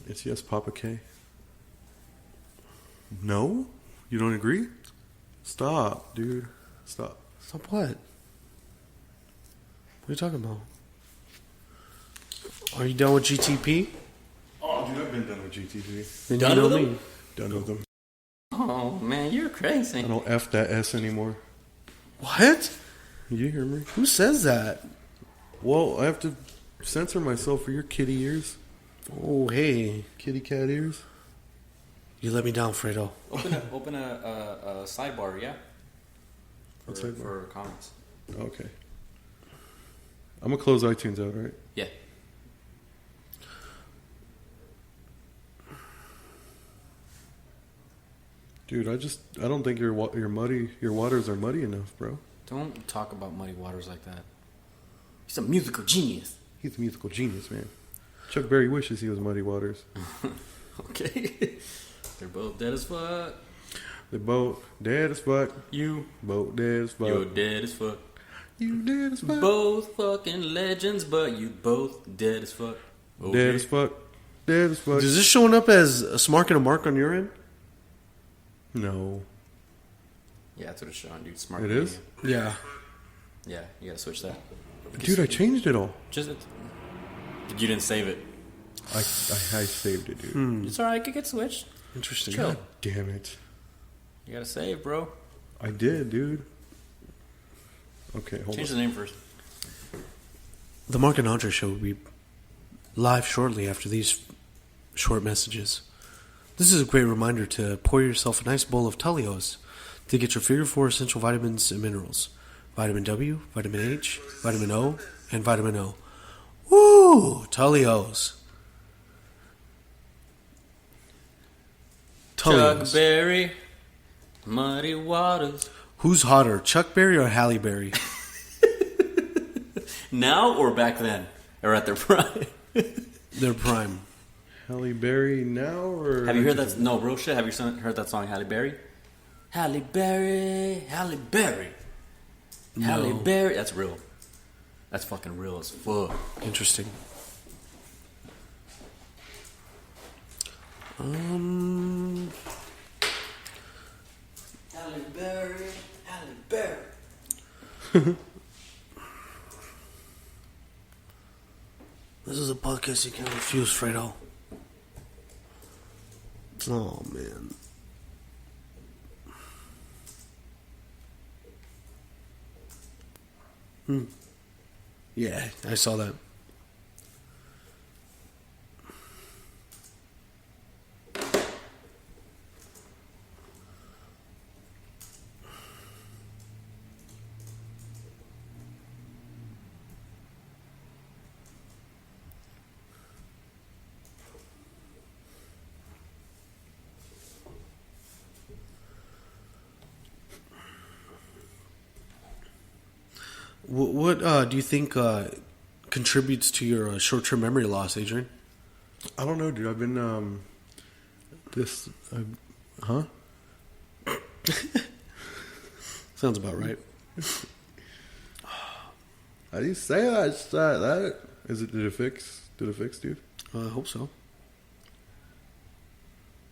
It's yes, Papa K. No? You don't agree? Stop, dude. Stop. Stop what? What are you talking about? Are you done with GTP? Oh, dude, I've been done with GTP. Then Done you know with me. them? Done with them. Oh, man, you're crazy. I don't F that S anymore. What? You hear me? Who says that? Well, I have to censor myself for your kitty ears. Oh, hey. Kitty cat ears. You let me down, Fredo. Open a sidebar, yeah? What sidebar? For comments. Okay. I'm going to close iTunes out, right? Yeah. Dude, I don't think your waters are muddy enough, bro. Don't talk about muddy waters like that. He's a musical genius. He's a musical genius, man. Chuck Berry wishes he was Muddy Waters. Okay. They're both dead as fuck. They're both dead as fuck. You. Both dead as fuck. You're dead as fuck. You dead as fuck. Both fucking legends, but you both dead as fuck. Okay. Dead as fuck. Dead as fuck. Is this showing up as a smart and a mark on your end? No. Yeah, that's what it's showing, dude. Smart. It is? Yeah. Yeah, you gotta switch that. Dude, I changed it all. Just you didn't save it. I saved it, dude. It's alright. It could get switched. Interesting. Chill. God damn it. You gotta save, bro. I did, dude. Okay, hold Change on. the name first. The Mark and Andre Show will be live shortly after these short messages. This is a great reminder to pour yourself a nice bowl of Tullios to get your figure 4 essential vitamins and minerals. Vitamin W, Vitamin H, Vitamin O, and Vitamin O. Woo! Tullios. Chuck Berry, Muddy Waters. Who's hotter, Chuck Berry or Halle Berry? Now or back then? Or at their prime? Their prime. Halle Berry now or... Have you heard that? No, real shit. Have you heard that song, Halle Berry? Halle Berry, Halle Berry. No. Halle Berry. That's real. That's fucking real as fuck. Interesting. Halle Berry, Halle Berry. This is a podcast you can't refuse, Fredo. Oh, man. Yeah, I saw that. What do you think contributes to your short-term memory loss, Adrian? I don't know, dude. I've been, huh? Sounds about right. How do you say that? Is it, did it fix, dude? I hope so.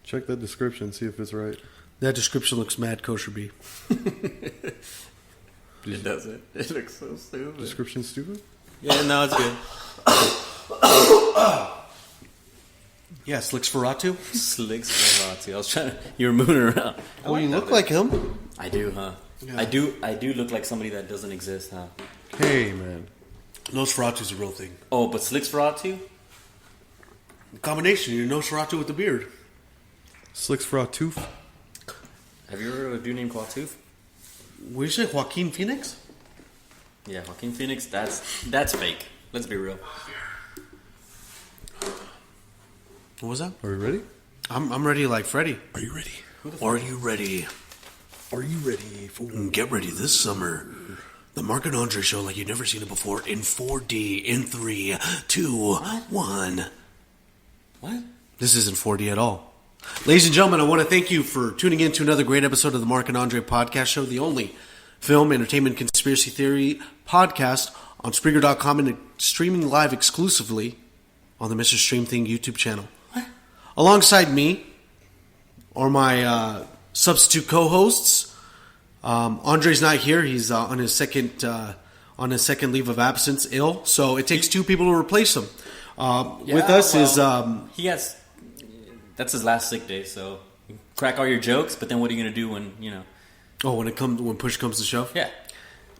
Check that description, see if it's right. That description looks mad kosher B. It doesn't. It looks so stupid. Description stupid? Yeah, no, it's good. Yeah, Slicks Ferratu. Slicks Ferrati. I was trying to... You were moving around. Oh, you look like him. I do, huh? Yeah. I do look like somebody that doesn't exist, huh? Hey, man. Nosferatu's a real thing. Oh, but Slicks Ferrati? The combination, you're Nosferatu with the beard. Slicks for a tooth. Have you ever heard of a dude named Quatooth? What did you say, Joaquin Phoenix? Yeah, Joaquin Phoenix. That's fake. Let's be real. What was that? Are we ready? I'm ready like Freddy. Are you ready? Are you ready? Are you ready for... Get ready this summer. The Mark and Andre Show like you've never seen it before in 4D in 3, 2, 1. What? This isn't 4D at all. Ladies and gentlemen, I want to thank you for tuning in to another great episode of the Mark and Andre Podcast Show, the only film, entertainment, conspiracy theory podcast on Spreaker.com and streaming live exclusively on the Mr. Stream Thing YouTube channel. What? Alongside me are my substitute co-hosts. Andre's not here; he's on his second leave of absence, ill. So it takes two people to replace him. With us is he has. That's his last sick day, so you can crack all your jokes. But then what are you gonna do when when push comes to shove. Yeah.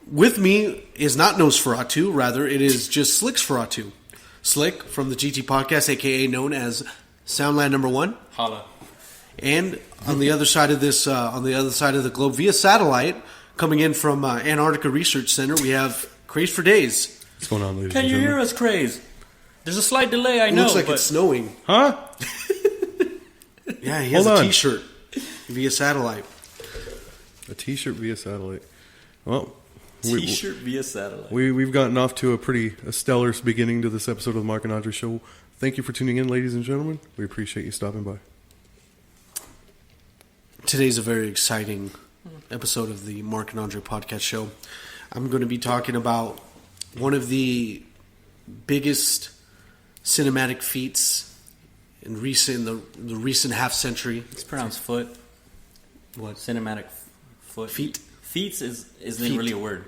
With me is not Nosferatu, rather it is just Slicksferatu. Slick from the GT Podcast, aka known as Soundland Number 1. Holla. And on the other side of this, on the other side of the globe, via satellite, coming in from Antarctica Research Center, we have Kraze for Days. What's going on, ladies Can and you gentlemen? hear us, Kraze? There's a slight delay, I It know. looks like but it's snowing. Huh? Yeah, he has Hold a on. T-shirt via satellite. A T-shirt via satellite. Well, we- T-shirt via satellite. we've gotten off to a stellar beginning to this episode of the Mark and Andre Show. Thank you for tuning in, ladies and gentlemen. We appreciate you stopping by. Today's a very exciting episode of the Mark and Andre Podcast Show. I'm going to be talking about one of the biggest cinematic feats in the recent half century. It's pronounced foot. What? Cinematic foot. Feet. Feats isn't Feet. really a word.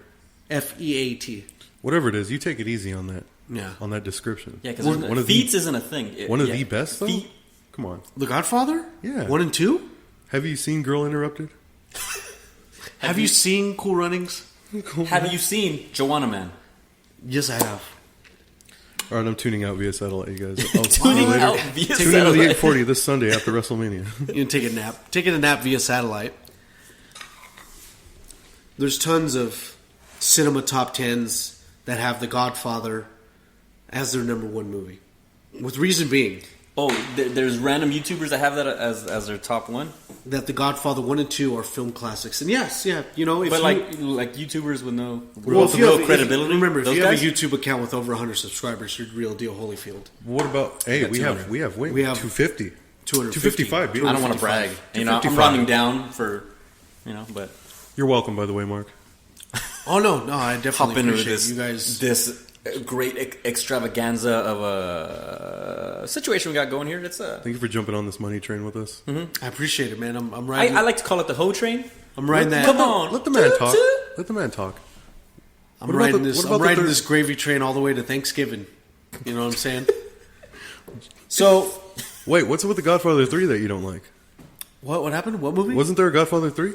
F-E-A-T. Whatever it is, you take it easy on that. Yeah. On that description. Yeah, one because of feats the isn't a thing. one of the best though. Feet. Come on. The Godfather? Yeah. 1 and 2? Have you seen Girl Interrupted? Have you seen Cool Runnings? Have you seen Joanna Man? Yes, I have. All right, I'm tuning out via satellite, you guys. I'll see you Tuning later. out via Tune into the satellite. 840 this Sunday after WrestleMania. You can take a nap. Taking a nap via satellite. There's tons of cinema top tens that have The Godfather as their number one movie. With reason being Oh, there's random YouTubers that have that as their top one. that The Godfather 1 and 2 are film classics. And yes, yeah, you know, if But you, like YouTubers with no well, if you real have, credibility. remember, if those you guys? have a YouTube account with over 100 subscribers, you're real deal Holyfield. What about? Hey, got we 200. have We have 250, 250. 255. I don't want to brag. You know, I'm 255. rounding down for, but You're welcome, by the way, Mark. Oh no, I definitely hop into appreciate this you guys. this great extravaganza of a situation we got going here. It's Thank you for jumping on this money train with us. I appreciate it, man. I'm riding. I like to call it the hoe train. I'm riding that. Come on, Let the man talk. Let the man talk. I'm What about riding the- this. what I'm about the riding third- this gravy train all the way to Thanksgiving. You know what I'm saying? So, Wait, what's with the Godfather 3 that you don't like? what happened? What movie? Wasn't there a Godfather 3?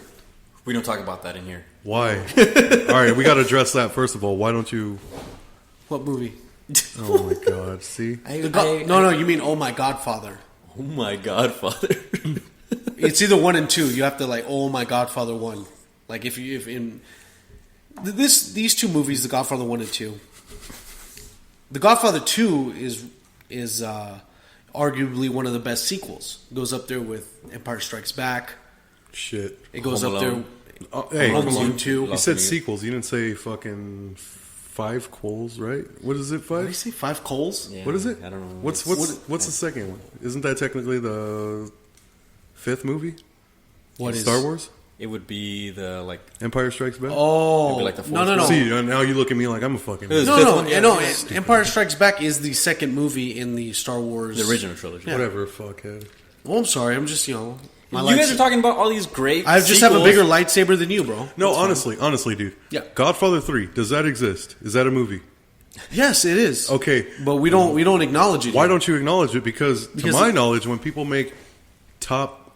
We don't talk about that in here. Why? All right, we got to address that first of all. Why don't you? What movie? Oh my God! See, No, you mean Oh My Godfather? Oh my Godfather. It's either 1 and 2. You have to like Oh My Godfather 1. Like if in these two movies, The Godfather 1 and 2. The Godfather 2 is arguably one of the best sequels. It goes up there with Empire Strikes Back. shit. It goes Home up there. Alone. Hey, Home come Alone on. 2. You said sequels. You didn't say fucking 5 Coles, right? What is it? What did you 5? say? 5 Coals? Yeah, What is it? I don't know. What's the second one? Isn't that technically the 5th movie? What is Star Wars? It would be the Empire Strikes Back. Oh, It'd be like the no, fourth no, no. one. See, now you look at me like I'm a fucking. It was- No, fifth no, one? Yeah, no. yeah. Empire Strikes Back is the second movie in the Star Wars. the original trilogy. Whatever, fuckhead. Oh, I'm sorry. I'm just, my You guys lightsa- are talking about all these great. I just have a sequels. bigger lightsaber than you, bro. No, honestly, dude. Yeah. Godfather 3, does that exist? Is that a movie? Yes, it is. Okay. But we don't acknowledge it. Why yet. don't you acknowledge it? Because to Because my it- knowledge, when people make top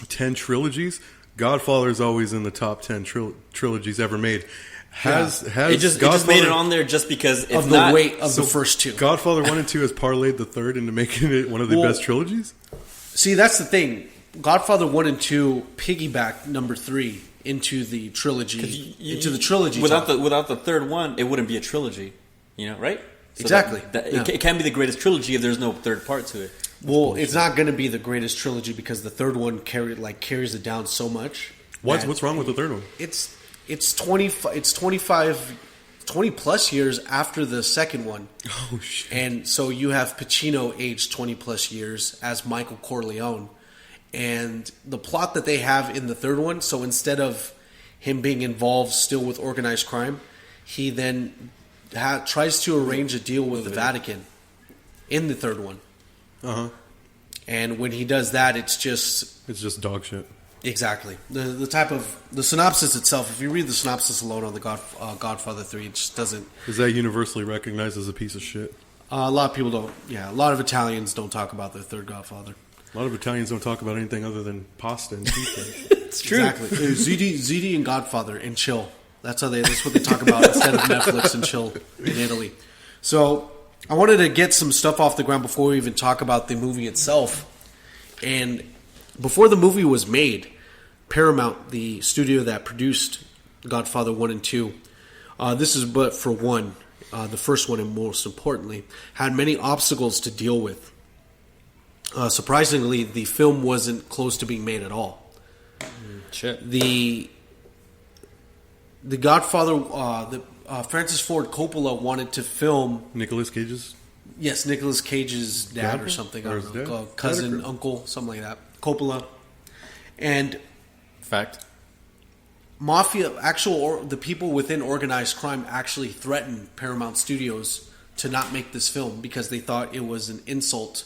10 trilogies, Godfather is always in the top 10 trilogies ever made. Has It just made it on there just because it's of the not, weight of So the first two? Godfather 1 and 2 has parlayed the third into making it one of the Well- best trilogies? See, that's the thing. Godfather 1 and 2 piggyback number 3 into the trilogy. Into the trilogy. Without talk. the third one, it wouldn't be a trilogy. You know, right? So Exactly. Yeah. It can be the greatest trilogy if there's no third part to it. Well, it's not going to be the greatest trilogy because the third one carries it down so much. that What's wrong with the third one? It's 20 plus years after the second one. Oh, shit. And so you have Pacino aged 20 plus years as Michael Corleone. And the plot that they have in the third one, so instead of him being involved still with organized crime, he then tries to arrange a deal with the Vatican in the third one. Uh-huh. And when he does that, it's just dog shit. exactly the type of the synopsis itself. If you read the synopsis alone on the Godfather 3, it just doesn't. Is that universally recognized as a piece of shit? A lot of people don't. Yeah, a lot of Italians don't talk about their third Godfather. A lot of Italians don't talk about anything other than pasta and pizza. It's true. Exactly. Ziti and Godfather and chill. That's what they talk about instead of Netflix and chill in Italy. So I wanted to get some stuff off the ground before we even talk about the movie itself. And before the movie was made, Paramount, the studio that produced Godfather 1 and 2, this is but for one, the first one and most importantly, had many obstacles to deal with. Surprisingly, the film wasn't close to being made at all. Shit. The Godfather, Francis Ford Coppola wanted to film. Nicolas Cage's? Yes, Nicolas Cage's dad Grandpa? or something. Or I his don't know, dad? cousin, Dad or uncle, something like that. Coppola. And Fact. Mafia, the people within organized crime actually threatened Paramount Studios to not make this film because they thought it was an insult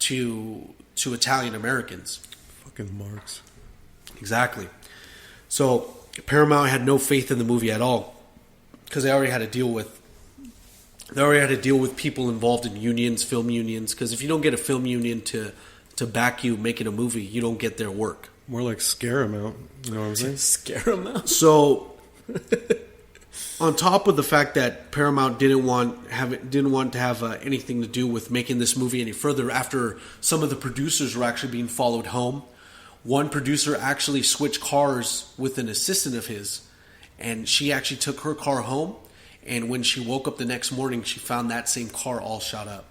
to Italian Americans. Fucking marks. Exactly. So Paramount had no faith in the movie at all because they already had to deal with people involved in unions, film unions. Because if you don't get a film union to back you making a movie, you don't get their work. More like scare him out. You know what I'm saying? Scare him out. So, on top of the fact that Paramount didn't want to have anything to do with making this movie any further, after some of the producers were actually being followed home, one producer actually switched cars with an assistant of his, and she actually took her car home. And when she woke up the next morning, she found that same car all shot up.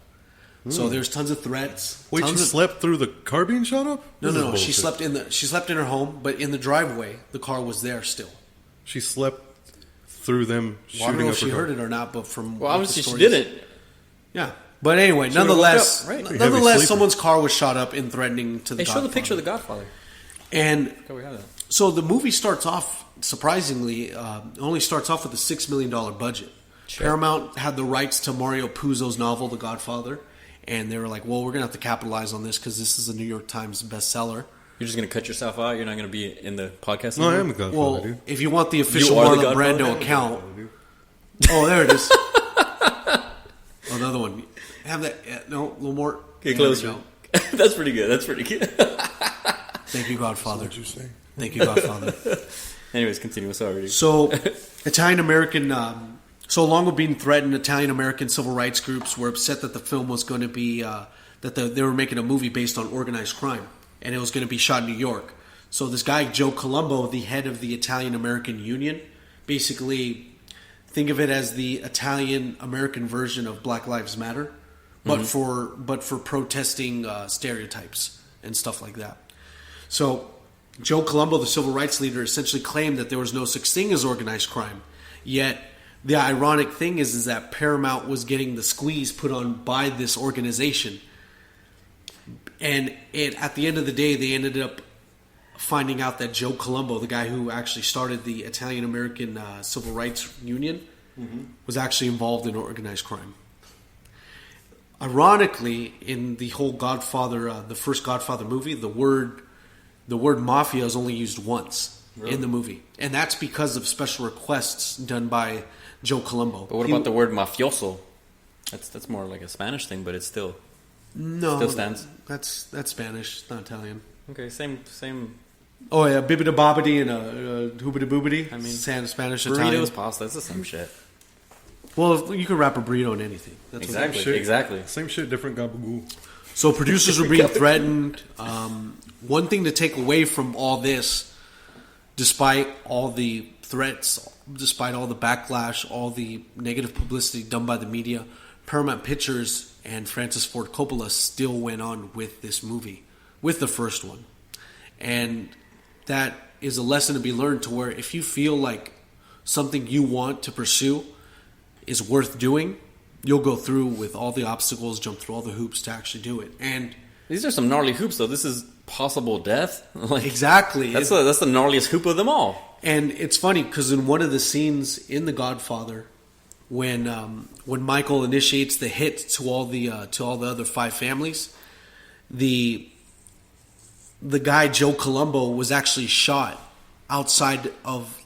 So there's tons of threats. Wait, she slept through the car being shot up? No. This is She bullshit. slept in her home, but in the driveway, the car was there still. She slept through them Well, I don't shooting know up if she her car. heard it or not, but from Well, what the obviously she stories- didn't. Yeah, but anyway, would've nonetheless, woke up, right? Heavy sleeper. someone's car was shot up and threatening to the. Hey, show Godfather. the picture of the Godfather. And Okay, we have that. so the movie starts off surprisingly, only starts off with a $6 million budget. Sure. Paramount had the rights to Mario Puzo's novel, The Godfather, and they were like, "Well, we're gonna have to capitalize on this because this is a New York Times bestseller." You're just gonna cut yourself out. You're not gonna be in the podcast. No, I anymore? am a Godfather, Well, dude. if you want the official are the Marlon Godfather? Brando account, oh, there it is. Oh, another one. Have that? No, a little more. Get There we closer. go. That's pretty good. That's pretty good. Thank you, Godfather. What'd you say? Thank you, Godfather. Anyways, continue. Sorry. So, Italian American, so along with being threatened, Italian American civil rights groups were upset that the film was going to be they were making a movie based on organized crime, and it was going to be shot in New York. So this guy Joe Colombo, the head of the Italian American Union, basically think of it as the Italian American version of Black Lives Matter, but for protesting stereotypes and stuff like that. So Joe Colombo, the civil rights leader, essentially claimed that there was no such thing as organized crime. Yet the ironic thing is that Paramount was getting the squeeze put on by this organization. And at the end of the day, they ended up finding out that Joe Colombo, the guy who actually started the Italian American Civil Rights Union, was actually involved in organized crime. Ironically, in the whole Godfather, the first Godfather movie, the word mafia is only used once in the movie, and that's because of special requests done by Joe Colombo. But what about the word mafioso? That's more like a Spanish thing, but it's still No, stands. That's Spanish, not Italian. okay. Same. Oh yeah, bibbidi bobbidi and hoobity boobity. I mean, Spanish, Italian. Burritos, pasta. That's the same shit. Well, you can wrap a burrito in anything. That's what Exactly. Shit. Exactly. Same shit, different gabagool. So producers were being threatened. One thing to take away from all this, despite all the threats, despite all the backlash, all the negative publicity done by the media, Paramount Pictures and Francis Ford Coppola still went on with this movie, with the first one. And that is a lesson to be learned, to where if you feel like something you want to pursue is worth doing, you'll go through with all the obstacles, jump through all the hoops to actually do it. And These are some gnarly hoops, though. This is possible death. Like exactly. that's the gnarliest hoop of them all. And it's funny because in one of the scenes in The Godfather, when Michael initiates the hit to all the other five families, the guy Joe Colombo was actually shot outside of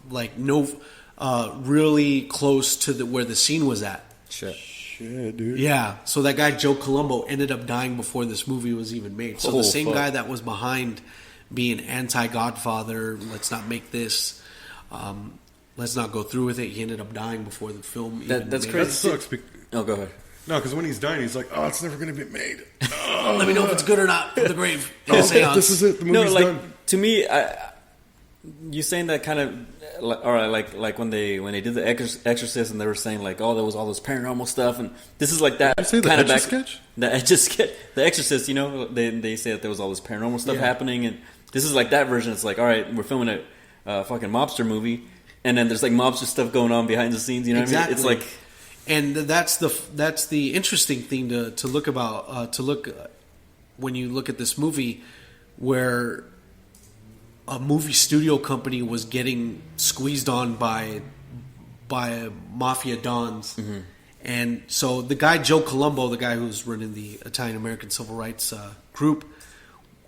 really close to where the scene was at. Shit, dude. Yeah, so that guy Joe Colombo ended up dying before this movie was even made. So the same guy that was behind being anti-Godfather, let's not make this, let's not go through with it, he ended up dying before the film even That's made. crazy. That sucks. Oh, go ahead. No, because when he's dying, he's like, "Oh, it's never going to be made." Let me know if it's good or not for the grave. This is it. The movie's done. To me, you saying that kind of, all right, like when they did the Exorcist and they were saying like, oh, there was all this paranormal stuff, and this is like that. Did you say kind the of Etch-a-Sketch? The Exorcist, they say that there was all this paranormal stuff happening, and this is like that version. It's like, all right, we're filming a fucking mobster movie, and then there's like mobster stuff going on behind the scenes. You know what I mean? It's like. And that's the interesting thing to look about when you look at this movie, where a movie studio company was getting squeezed on by mafia dons, and so the guy Joe Colombo, the guy who's running the Italian American Civil Rights group,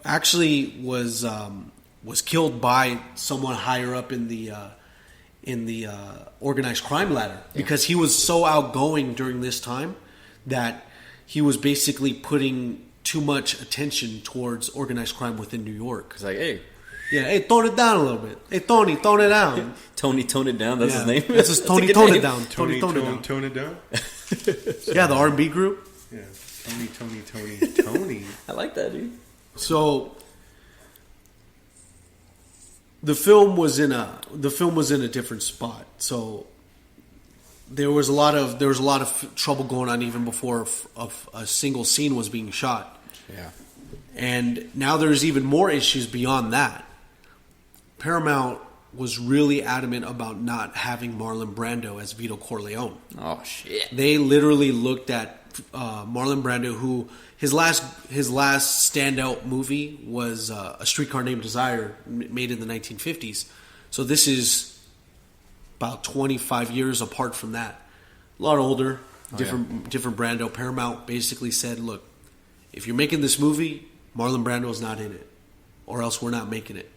actually was killed by someone higher up in the organized crime ladder, because he was so outgoing during this time that he was basically putting too much attention towards organized crime within New York. It's like, hey, tone it down a little bit. Hey, Tony, tone it down. Tone it down. That's his name. That's his Tony, tone it down. Tony, tone it down. Yeah, the R&B group. Yeah, Tony. I like that, dude. So the film was in a different spot. So there was a lot of trouble going on even before a single scene was being shot. Yeah. And now there's even more issues beyond that. Paramount was really adamant about not having Marlon Brando as Vito Corleone. Oh shit. They literally looked at Marlon Brando, who his last standout movie was A Streetcar Named Desire, made in the 1950s. So this is about 25 years apart from that. A lot older, different Brando. Paramount basically said, look, if you're making this movie, Marlon Brando's not in it, or else we're not making it.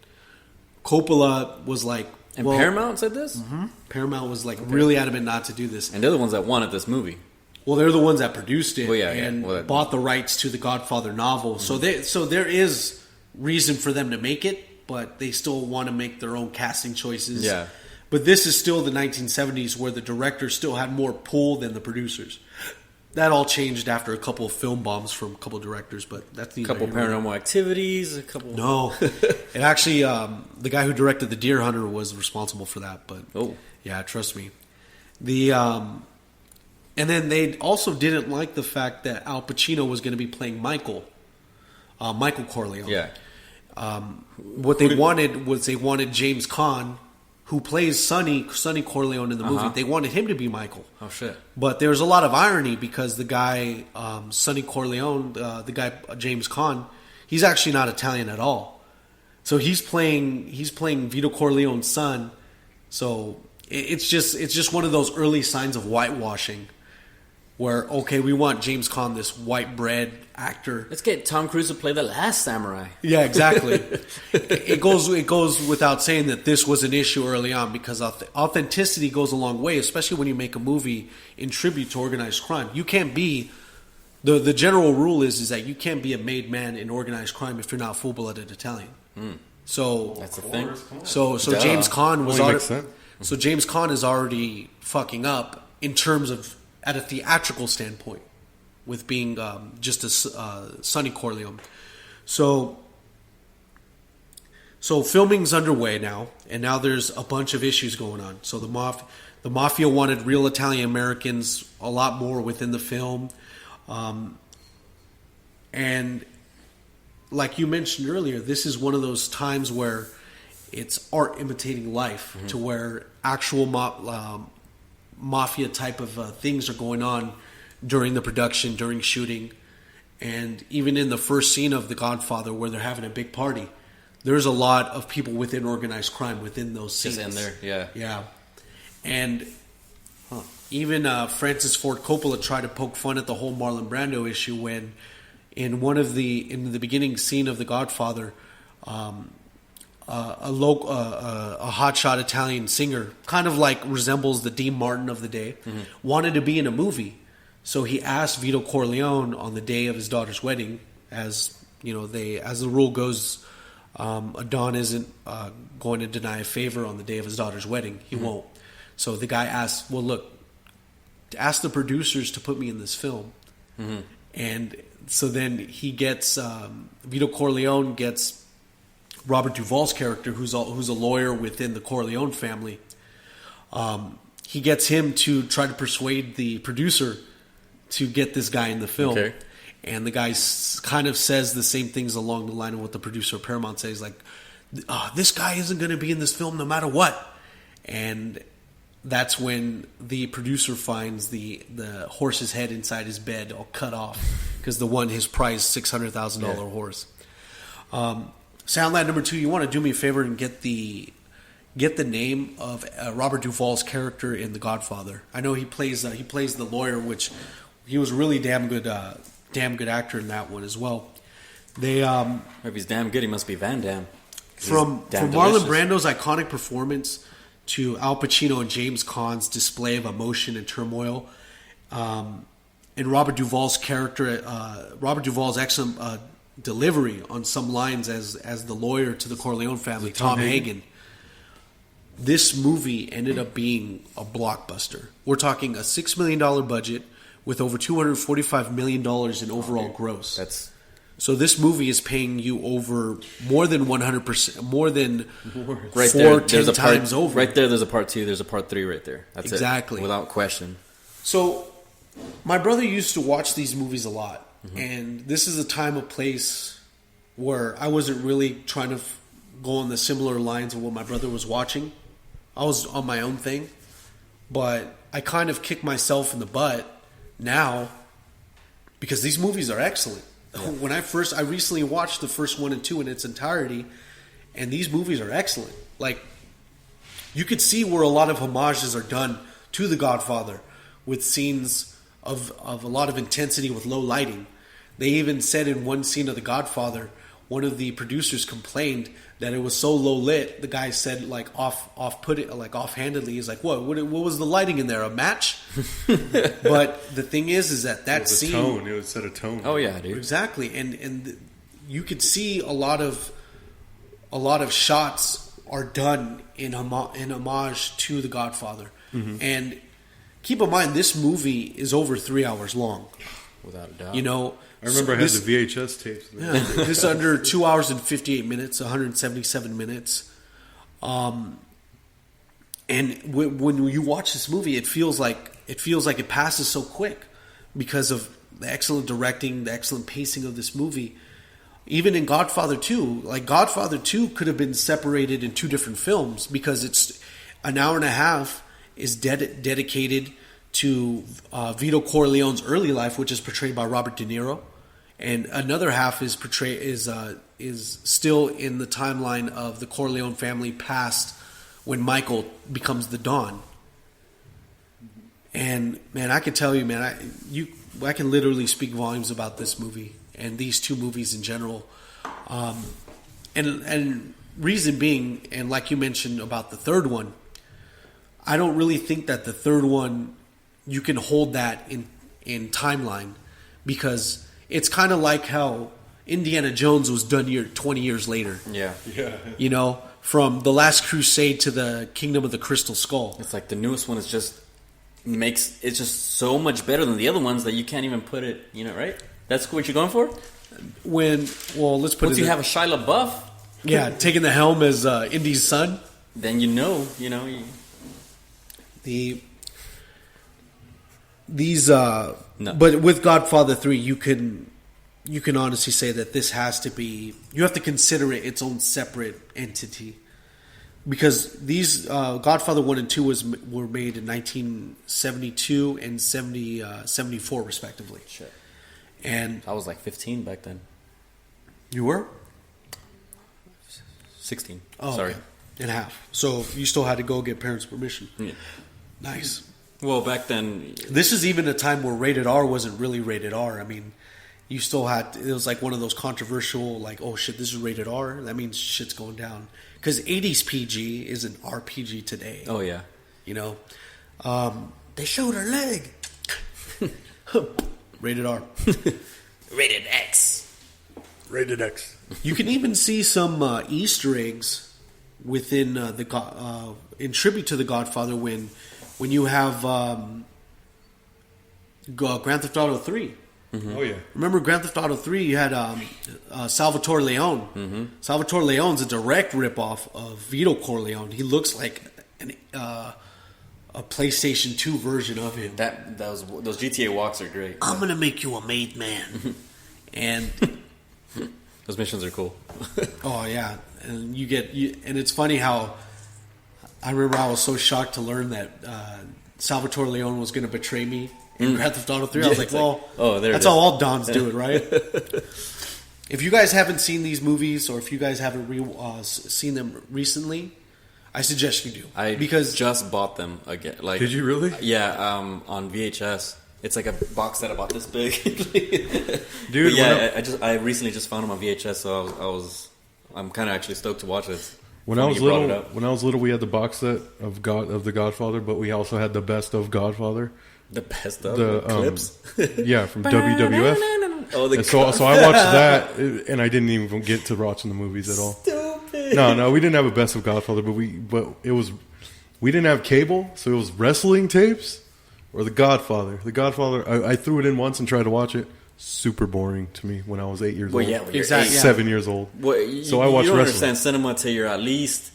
Coppola was like... And Paramount said this? Mm-hmm. Paramount was like really adamant not to do this. And they're the ones that wanted this movie. Well, they're the ones that produced it and bought the rights to the Godfather novel. Mm-hmm. So there is reason for them to make it, but they still want to make their own casting choices. Yeah. But this is still the 1970s, where the directors still had more pull than the producers. That all changed after a couple of film bombs from a couple of directors, but that's the... A couple Paranormal Activities, a couple... No. It actually, the guy who directed The Deer Hunter was responsible for that, but... Oh. Yeah, trust me. And then they also didn't like the fact that Al Pacino was going to be playing Michael Corleone. Yeah. What they wanted was James Caan, who plays Sonny Corleone in the movie. They wanted him to be Michael. Oh, shit. But there's a lot of irony, because the guy, Sonny Corleone, the guy, James Caan, he's actually not Italian at all. So he's playing Vito Corleone's son. So it's just one of those early signs of whitewashing, where, okay, we want James Caan, this white bread actor. Let's get Tom Cruise to play the last samurai. Yeah, exactly. It goes without saying that this was an issue early on, because authenticity goes a long way, especially when you make a movie in tribute to organized crime. You can't be... The general rule is that you can't be a made man in organized crime if you're not full-blooded Italian. So that's the thing. So James Caan was makes sense. So James Caan is already fucking up in terms of, at a theatrical standpoint, with being just a Sonny Corleone. So filming's underway now, and now there's a bunch of issues going on. So the mafia wanted real Italian Americans a lot more within the film, and like you mentioned earlier, this is one of those times where it's art imitating life, to where actual mafia type of things are going on during the production, during shooting. And even in the first scene of The Godfather, where they're having a big party, there's a lot of people within organized crime within those scenes. Just in there, yeah. Yeah. And even Francis Ford Coppola tried to poke fun at the whole Marlon Brando issue when in the beginning scene of The Godfather, a hotshot Italian singer, kind of like resembles the Dean Martin of the day, wanted to be in a movie. So he asked Vito Corleone on the day of his daughter's wedding, as the rule goes, a Don isn't going to deny a favor on the day of his daughter's wedding. He won't. So the guy asked, well, look, ask the producers to put me in this film. And so then he gets, Vito Corleone gets Robert Duvall's character, who's a lawyer within the Corleone family. He gets him to try to persuade the producer to get this guy in the film. Okay. And the guy kind of says the same things along the line of what the producer of Paramount says, like, this guy isn't going to be in this film no matter what. And that's when the producer finds the horse's head inside his bed all cut off because his prized $600,000 horse. Soundlad number 2, you want to do me a favor and get the name of Robert Duvall's character in The Godfather. I know he plays the lawyer, which he was a really damn good actor in that one as well. If he's damn good, he must be Van Damme. From Marlon Brando's iconic performance to Al Pacino and James Caan's display of emotion and turmoil, and Robert Duvall's character, Robert Duvall's excellent delivery on some lines as the lawyer to the Corleone family, Tom Hagen. This movie ended up being a blockbuster. We're talking a $6 million budget with over $245 million in overall gross. So this movie is paying you over more than 100%, more than right 10 times over. Right there, there's a part 2, there's a part 3 right there. That's exactly. It, without question. So my brother used to watch these movies a lot. And this is a time, a place where I wasn't really trying to go on the similar lines of what my brother was watching. I was on my own thing. But I kind of kick myself in the butt now because these movies are excellent. Yeah. When I recently watched the first 1 and 2 in its entirety, and these movies are excellent. Like, you could see where a lot of homages are done to The Godfather with scenes of a lot of intensity with low lighting. They even said in one scene of The Godfather, one of the producers complained that it was so low lit. The guy said, like, offhandedly, he's like, what was the lighting in there? A match? But the thing is that scene, tone. It would set a tone. Oh yeah, dude. Exactly, and you could see a lot of shots are done in homage to The Godfather. And keep in mind, this movie is over 3 hours long. Without a doubt. I remember I had the VHS tapes. Yeah, this is under 2 hours and 58 minutes, 177 minutes. And when you watch this movie, it feels like it passes so quick because of the excellent directing, the excellent pacing of this movie. Even in Godfather 2, like Godfather 2 could have been separated in 2 different films because it's an hour and a half is dedicated to Vito Corleone's early life, which is portrayed by Robert De Niro, and another half is still in the timeline of the Corleone family past when Michael becomes the Don. And man, I can tell you, man, I can literally speak volumes about this movie and these 2 movies in general. And reason being, and like you mentioned about the third one, I don't really think that the third one you can hold that in timeline because it's kind of like how Indiana Jones was done 20 years later. Yeah. From The Last Crusade to the Kingdom of the Crystal Skull. It's like the newest one is just so much better than the other ones that you can't even put it, right? That's what you're going for? Let's put it. Once you have a Shia LaBeouf. Yeah, taking the helm as Indy's son. Then But with Godfather 3, you can honestly say that this has to be, you have to consider it its own separate entity because these Godfather 1 and 2 were made in 1972 and 74 respectively. Shit. And I was like 15 back then. You were? 16. Oh, sorry. Okay. In half. So you still had to go get parents' permission. Yeah. Nice. Well, back then... This is even a time where rated R wasn't really rated R. I mean, you still had, it was like one of those controversial, like, oh shit, this is rated R. That means shit's going down. Because 80s PG is an RPG today. Oh, yeah. You know? They showed her leg. Rated R. Rated X. Rated X. You can even see some Easter eggs within in tribute to The Godfather when you have Grand Theft Auto 3. Mm-hmm. Oh, yeah. Remember Grand Theft Auto 3, you had Salvatore Leone. Mm-hmm. Salvatore Leone's a direct ripoff of Vito Corleone. He looks like a PlayStation 2 version of him. Those GTA walks are great. I'm going to make you a made man. And those missions are cool. oh, yeah. And and it's funny how I remember I was so shocked to learn that Salvatore Leone was going to betray me in Grand Theft Auto 3. I was like, well, that's how all Dons do it, right? If you guys haven't seen these movies, or if you guys haven't seen them recently, I suggest you do. Because just bought them again. Like, did you really? Yeah, on VHS. It's like a box set about this big. Dude, yeah, I recently just found them on VHS, so I'm kind of actually stoked to watch this. When I was little, we had the box set of The Godfather, but we also had the best of Godfather. The best of the clips? Yeah, from WWF. Oh, so I watched that, and I didn't even get to watching the movies at all. Stupid. No, we didn't have a best of Godfather, but we didn't have cable, so it was wrestling tapes or The Godfather. The Godfather, I threw it in once and tried to watch it. Super boring to me when I was 8 years old. Yeah, exactly. 7 years old. Well, so I watched you don't wrestling. understand cinema till you're at least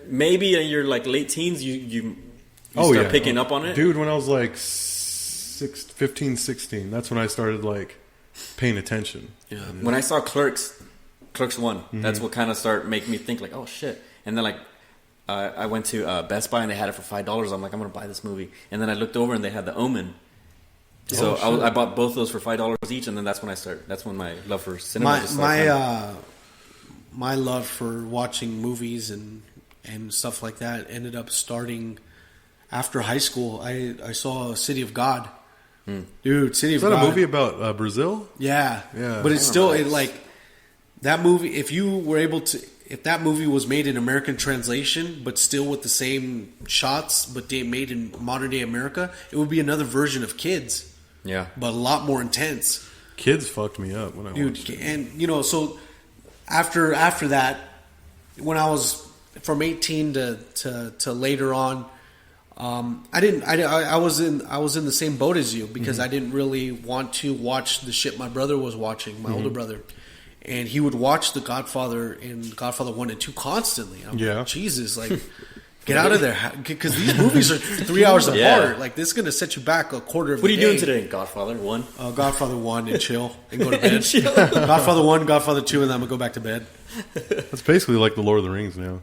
maybe in your like late teens. You start picking up on it, dude. When I was like 15, 16, that's when I started like paying attention. Yeah. When I saw Clerks 1, that's what kind of started making me think like, oh shit. And then like I went to Best Buy and they had it for $5. I'm like, I'm gonna buy this movie. And then I looked over and they had The Omen. So I bought both of those for $5 each, and then that's when my love for cinema just started. My love for watching movies and stuff like that ended up starting after high school. I saw City of God. Dude, City of God. Is that a movie about Brazil? Yeah. But it's still like that movie. If that movie was made in American translation, but still with the same shots, but made in modern day America, it would be another version of Kids. Yeah, but a lot more intense. Kids fucked me up when I watched it. And so after that, when I was from 18 to later on, I was in the same boat as you because I didn't really want to watch the shit my brother was watching, my older brother. And he would watch The Godfather and Godfather 1 and 2 constantly. I'm like, Jesus, like, get out of there. Because these movies are 3 hours apart. Yeah. Like, this is going to set you back a quarter of What the are day. you doing today? Godfather 1? Godfather 1 and chill and go to bed. Godfather 1, Godfather 2, and then I'm going to go back to bed. That's basically like The Lord of the Rings now.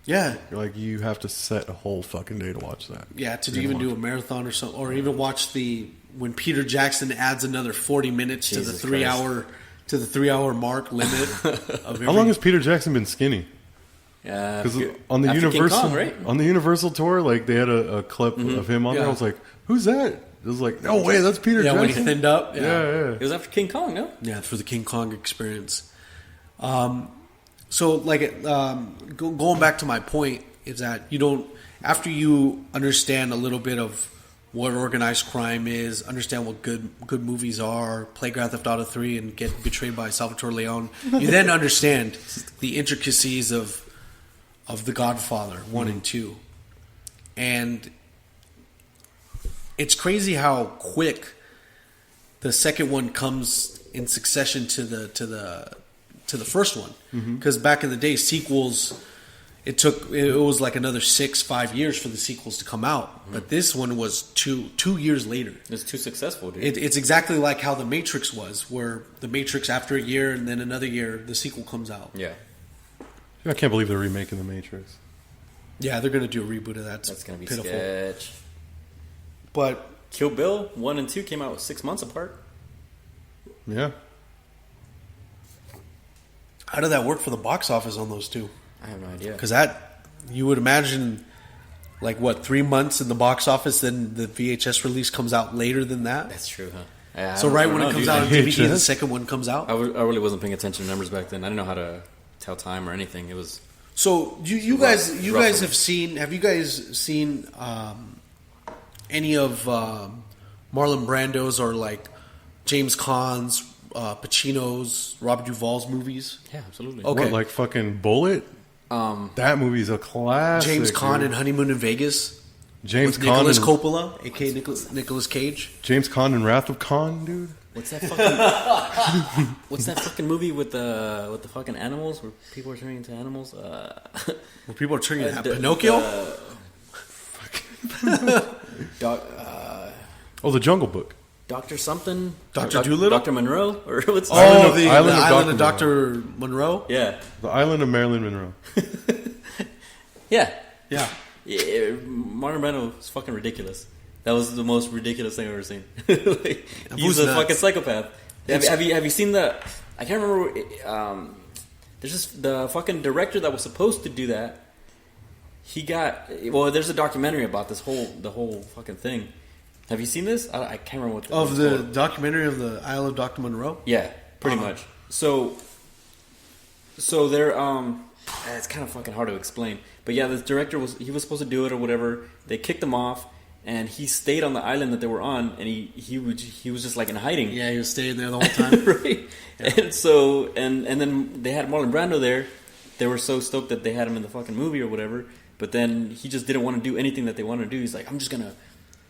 Yeah. Like, you have to set a whole fucking day to watch that. Yeah, to even do a marathon or something. Or even watch when Peter Jackson adds another 40 minutes to the 3 hour... To the 3 hour mark limit. How long has Peter Jackson been skinny? Yeah, because on the Universal Kong, right? On the Universal tour, like they had a clip of him on there. I was like, "Who's that?" It was like, "No way, that's Peter Jackson." Yeah, when he thinned up. Yeah. It was after King Kong, no? Yeah, for the King Kong experience. So, like, going back to my point is that you don't after you understand a little bit of what organized crime is, understand what good movies are, play Grand Theft Auto 3 and get betrayed by Salvatore Leone, you then understand the intricacies of The Godfather 1 and 2. And it's crazy how quick the second one comes in succession to the first one. Because back in the day, sequels... It was like another 5 years for the sequels to come out. But this one was two years later. It's too successful, dude. It's exactly like how The Matrix was, where The Matrix, after a year and then another year, the sequel comes out. Yeah. I can't believe they're remaking The Matrix. Yeah, they're going to do a reboot of that. That's going to be pitiful. sketch. But Kill Bill 1 and 2 came out 6 months apart. Yeah. How did that work for the box office on those two? I have no idea. Because you would imagine, 3 months in the box office, then the VHS release comes out later than that. That's true, huh? Yeah, So right when it comes out on DVD, the VHS? second one comes out. I really wasn't paying attention to numbers back then. I didn't know how to tell time or anything. It was So you guys have you guys seen any of Marlon Brando's or like James Caan's, Pacino's, Robert Duvall's movies? yeah, absolutely. Okay. What, like fucking Bullet? That movie's a classic. James Caan dude. in Honeymoon in Vegas. James With Caan Nicholas and Coppola, aka Nicholas Cage. James Caan and Wrath of Khan, dude. What's that fucking movie with the fucking animals where people are turning into animals? Where people are turning into the- Pinocchio. Oh, The Jungle Book. Doctor something, Dr. Dolittle? Doctor Monroe, or what's The Island of Island of Dr. Dr. Monroe. yeah, The Island of Marilyn Monroe. yeah. Yeah. Yeah, Marlon Brando is fucking ridiculous. That was the most ridiculous thing I've ever seen. Like, he's a nuts. fucking psychopath. Have you seen the? I can't remember. There's just the fucking director that was supposed to do that. He got there's a documentary about the whole fucking thing. Have you seen this? I can't remember what Of it's the called. documentary of the Isle of Dr. Monroe. Yeah, pretty much. So they're it's kind of fucking hard to explain. But yeah, the director was supposed to do it or whatever. They kicked him off, and he stayed on the island that they were on, and he was just like in hiding. Yeah, he was staying there the whole time. Right. Yeah. And so and then they had Marlon Brando there. They were so stoked that they had him in the fucking movie or whatever. But then he just didn't want to do anything that they wanted to do. He's like, I'm just gonna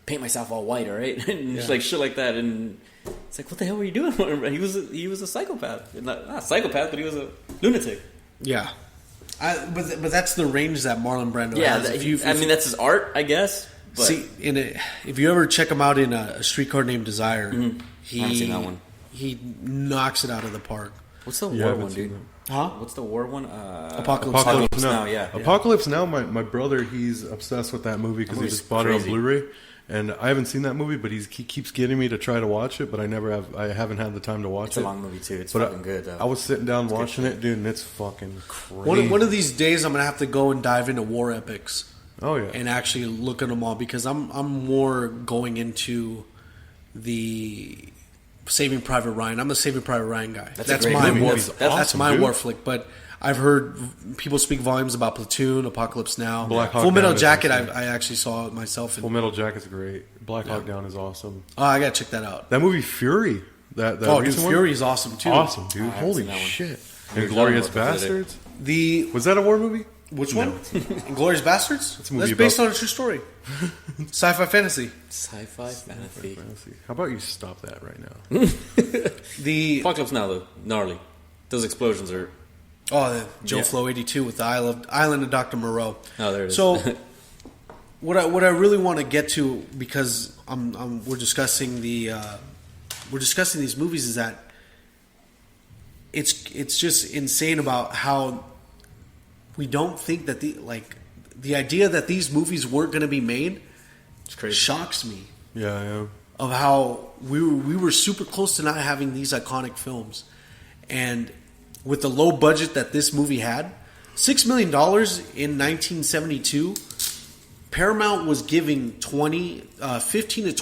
paint myself all white, all right, and just like shit like that. And it's like, what the hell were you doing? He was a psychopath, not a psychopath, but he was a lunatic. Yeah. But that's the range that Marlon Brando Yeah, has. I mean that's his art, I guess. But See, if you ever check him out in a Streetcar Named Desire, I haven't seen that one. He knocks it out of the park. What's the Yeah, I war haven't one, seen dude? Huh? What's the war one? Apocalypse Now. Yeah. Apocalypse Now. My brother, he's obsessed with that movie because he movie's just bought it crazy. on Blu-ray, and I haven't seen that movie, but he keeps getting me to try to watch it, but I haven't had the time to watch It's it. a long movie too. It's But fucking good. Though. I was sitting down watching good it, dude, and it's fucking crazy. One of these days, I'm gonna have to go and dive into war epics Oh yeah, and actually look at them all because I'm more going into the Saving Private Ryan. I'm a Saving Private Ryan guy. That's a That's great my movie. war. That's That's awesome, my dude. war flick. But I've heard people speak volumes about Platoon, Apocalypse Now, Black Hawk Full Metal Down is Jacket. awesome. I actually saw it myself. Full Metal Jacket's great. Black Hawk Down is awesome. Oh, I gotta check that out. That movie Fury. That Oh, dude, recent one? Fury is awesome too. Awesome, dude. I haven't Holy seen that one. shit! We And were Glorious talking about that the other day. Bastards. The Was that a war movie? which one? Glorious Bastards. a movie That's based about- on a true story. Sci-fi fantasy. Sci-fi fantasy. Fantasy. How about you stop that right now? The Apocalypse Now though, gnarly. Those explosions are. the Joe Yeah. Flow 82 with the Island of Dr. Moreau. Oh, there it is. So, what I really want to get to because we're discussing these movies is that it's just insane about how we don't think that the idea that these movies weren't going to be made It's crazy. shocks me. Yeah. Of how we were super close to not having these iconic films, and with the low budget that this movie had, $6 million in 1972, Paramount was giving 15 to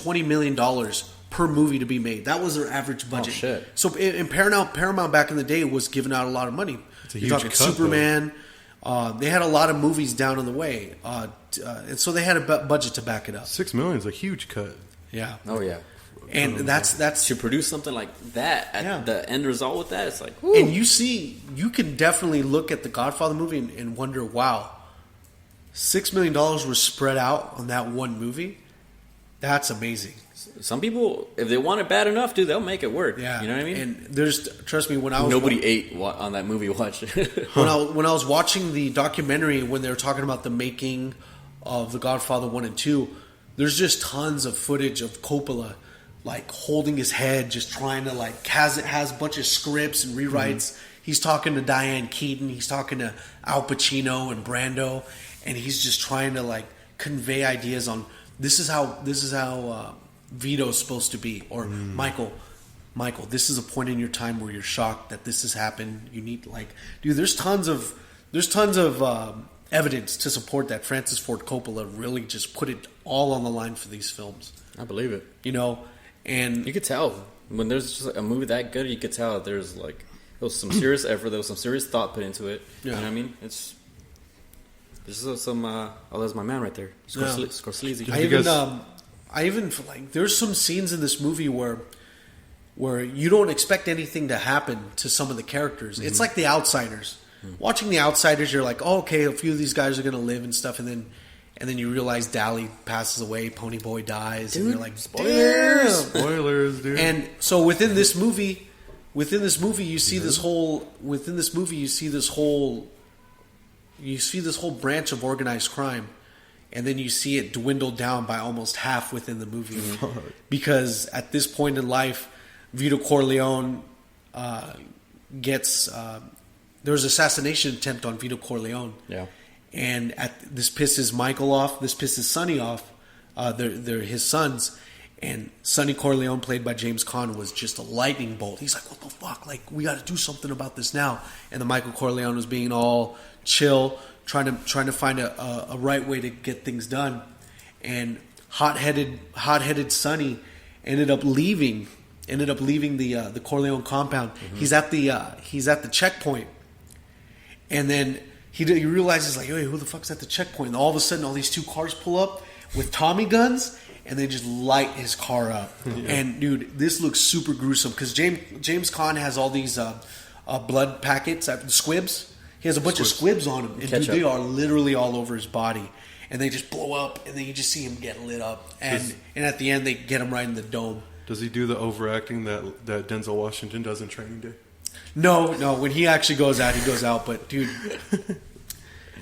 $20 million per movie to be made. That was their average budget. shit. So in Paramount back in the day was giving out a lot of money. It's a You're huge talking cut, Superman. They had a lot of movies down on the way, and so they had a budget to back it up. $6 million is a huge cut. Yeah, Oh yeah. and that's To produce something like that, Yeah. the end result with that, it's like. Whoo. and you can definitely look at the Godfather movie and wonder, wow, $6 million was spread out on that one movie. That's amazing. Some people, if they want it bad enough, dude, they'll make it work. Yeah, You know what I mean? And trust me, when I was Nobody ate on that movie. Watch. when I was watching the documentary when they were talking about the making of The Godfather 1 and 2, there's just tons of footage of Coppola like holding his head, just trying to has a bunch of scripts and rewrites. He's talking to Diane Keaton, he's talking to Al Pacino and Brando, and he's just trying to convey ideas on this is how Vito's supposed to be, or Michael, this is a point in your time where you're shocked that this has happened. You need dude, there's tons of evidence to support that Francis Ford Coppola really just put it all on the line for these films. I believe it. And You could tell when there's just a movie that good, you could tell there's like there was some serious effort, there was some serious thought put into it. Yeah. You know what I mean? This is some. Oh, that's my man right there, Scorsese. I even like there's some scenes in this movie where you don't expect anything to happen to some of the characters. Mm-hmm. It's like The Outsiders. Mm-hmm. Watching The Outsiders, you're like, oh, okay, a few of these guys are going to live and stuff, and then you realize Dally passes away, Ponyboy dies, dude, and you're like, spoilers, dude. And so within this movie, you see this whole branch of organized crime. And then you see it dwindle down by almost half within the movie. Because at this point in life, Vito Corleone gets... there was an assassination attempt on Vito Corleone. Yeah. And this pisses Michael off. This pisses Sonny off. They're his sons. And Sonny Corleone, played by James Caan, was just a lightning bolt. He's like, what the fuck? Like, we got to do something about this now. And then Michael Corleone was being all chill, trying to find a right way to get things done, and hot-headed Sonny ended up leaving the Corleone compound. Mm-hmm. He's at the checkpoint, and then he realizes like, hey, who the fuck's at the checkpoint? And all of a sudden, all these two cars pull up with Tommy guns, and they just light his car up. Yeah. And dude, this looks super gruesome because James Caan has all these blood packets, squibs. He has a bunch of squibs on him, and dude, they are literally all over his body, and they just blow up, and then you just see him get lit up, and at the end they get him right in the dome. Does he do the overacting that Denzel Washington does in Training Day? No. When he actually goes out, he goes out. But dude,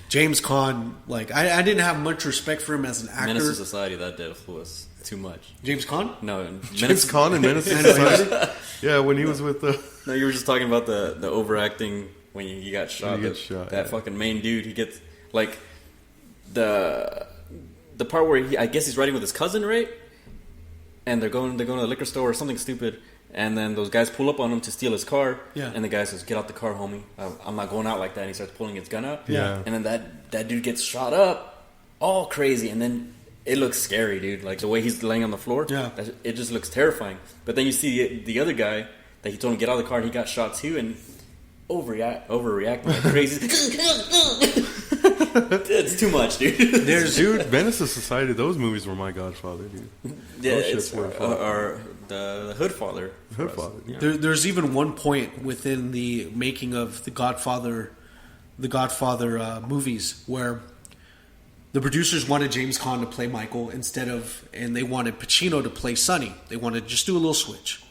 James Caan, like I didn't have much respect for him as an actor. Menace to Society, that did was too much. James Caan? No, James Caan and Menace to Society. Yeah, when he was with the. No, you were just talking about the overacting. When you got shot, that fucking main dude, he gets like the part where I guess he's riding with his cousin, right? And they're going to the liquor store or something stupid, and then those guys pull up on him to steal his car. Yeah. And the guy says, "Get out the car, homie. I'm not going out like that." And he starts pulling his gun out. Yeah. And then that dude gets shot up, all crazy, and then it looks scary, dude. Like the way he's laying on the floor. Yeah. It just looks terrifying. But then you see the other guy that he told him to get out of the car, and he got shot too, and overreacting like crazy. It's too much, dude. Dude, Menace to Society. Those movies were my Godfather, dude. Yeah, it's the Hoodfather. Hoodfather. Yeah. There's even one point within the making of the Godfather movies where the producers wanted James Caan to play Michael and they wanted Pacino to play Sonny. They wanted to just do a little switch.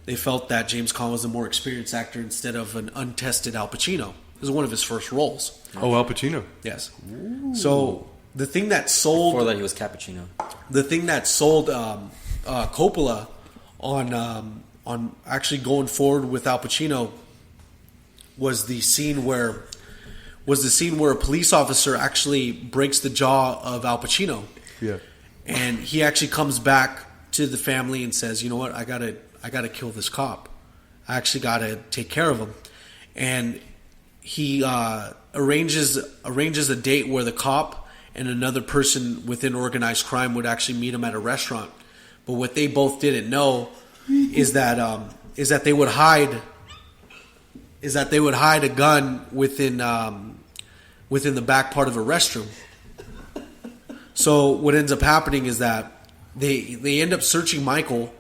They felt that James Caan was a more experienced actor instead of an untested Al Pacino. This was one of his first roles. Oh, Al Pacino. Yes. Ooh. So the thing that sold... Before that, he was Cappuccino. The thing that sold Coppola on actually going forward with Al Pacino was the scene where a police officer actually breaks the jaw of Al Pacino. Yeah. And he actually comes back to the family and says, "You know what? I gotta kill this cop. I actually gotta take care of him." And he arranges a date where the cop and another person within organized crime would actually meet him at a restaurant. But what they both didn't know is that they would hide a gun within the back part of a restroom. So what ends up happening is that they end up searching Michael,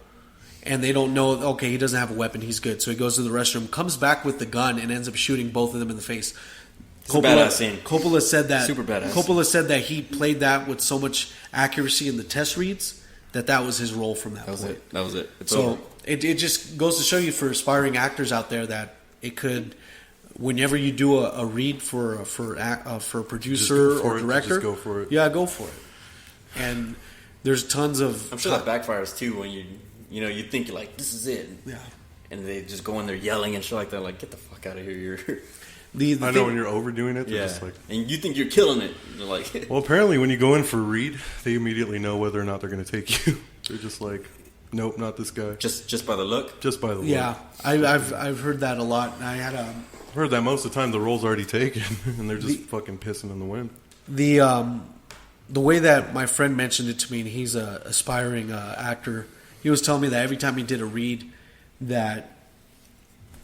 and they don't know, okay, he doesn't have a weapon, he's good. So he goes to the restroom, comes back with the gun, and ends up shooting both of them in the face. It's a badass scene. Coppola said that. Super badass. Coppola said that he played that with so much accuracy in the test reads that was his role from that point. That was it. It's so over. It just goes to show you for aspiring actors out there that it could, whenever you do a read for a producer or director, just go for it. Yeah, go for it. And there's tons of. I'm sure that backfires too when you think you're like, this is it. Yeah. And they just go in there yelling and shit like that. Like, get the fuck out of here! I know when you're overdoing it. They're just like, and you think you're killing it. You're like, well, apparently when you go in for a read, they immediately know whether or not they're going to take you. They're just like, nope, not this guy. Just by the look. Just by the look. Yeah, I've heard that a lot. And I had I've heard that most of the time the role's already taken, and they're just fucking pissing in the wind. The way that my friend mentioned it to me, and he's an aspiring actor, he was telling me that every time he did a read, that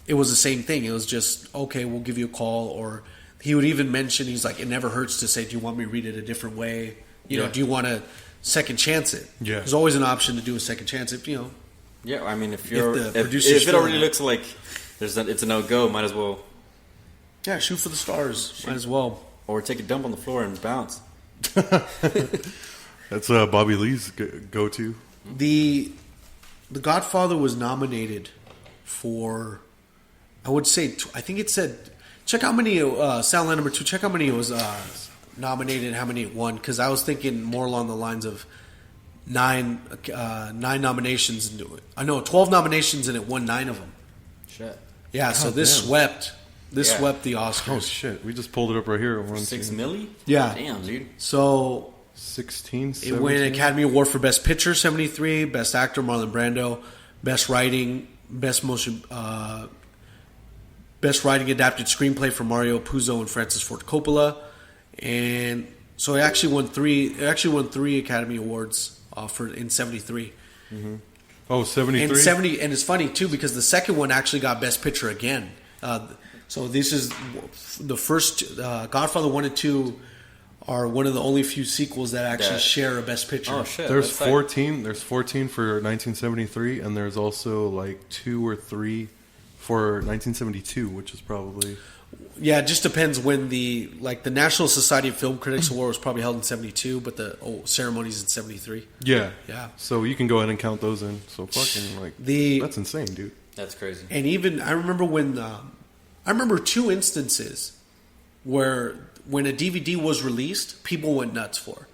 it was the same thing. It was just, okay, we'll give you a call. Or he would even mention, he's like, it never hurts to say, do you want me to read it a different way? You know, do you want to second chance it? Yeah. There's always an option to do a second chance if, you know. Yeah, I mean, if producers it already looks like it's a no-go, might as well. Yeah, shoot for the stars. Might as well. Or take a dump on the floor and bounce. That's Bobby Lee's go-to. The Godfather was nominated for, I would say, I think it said, check how many, Soundland number 2, check how many it was nominated and how many it won. Because I was thinking more along the lines of 9 nominations. I know 12 nominations and it won 9 of them. Shit. Yeah, so this swept the Oscars. Oh shit, we just pulled it up right here. 6 milli? Yeah. Damn, dude. So 16, it won an Academy Award for Best Picture, 73, Best Actor, Marlon Brando, Best Writing, Best Adapted Screenplay for Mario Puzo and Francis Ford Coppola, and so it actually won 3 Academy Awards in 73. Mm-hmm. Oh, 73? And it's funny too because the second one actually got Best Picture again. So this is the first Godfather 1 and 2 are one of the only few sequels that actually share a Best Picture. Oh shit! There's 14. There's 14 for 1973, and there's also like 2 or 3 for 1972, which is probably. Yeah, it just depends when the National Society of Film Critics Award was probably held in 72, but the ceremony's in 73. Yeah. Yeah. So you can go ahead and count those in. So fucking that's insane, dude. That's crazy. And even I remember when I remember 2 instances where when a DVD was released, people went nuts for.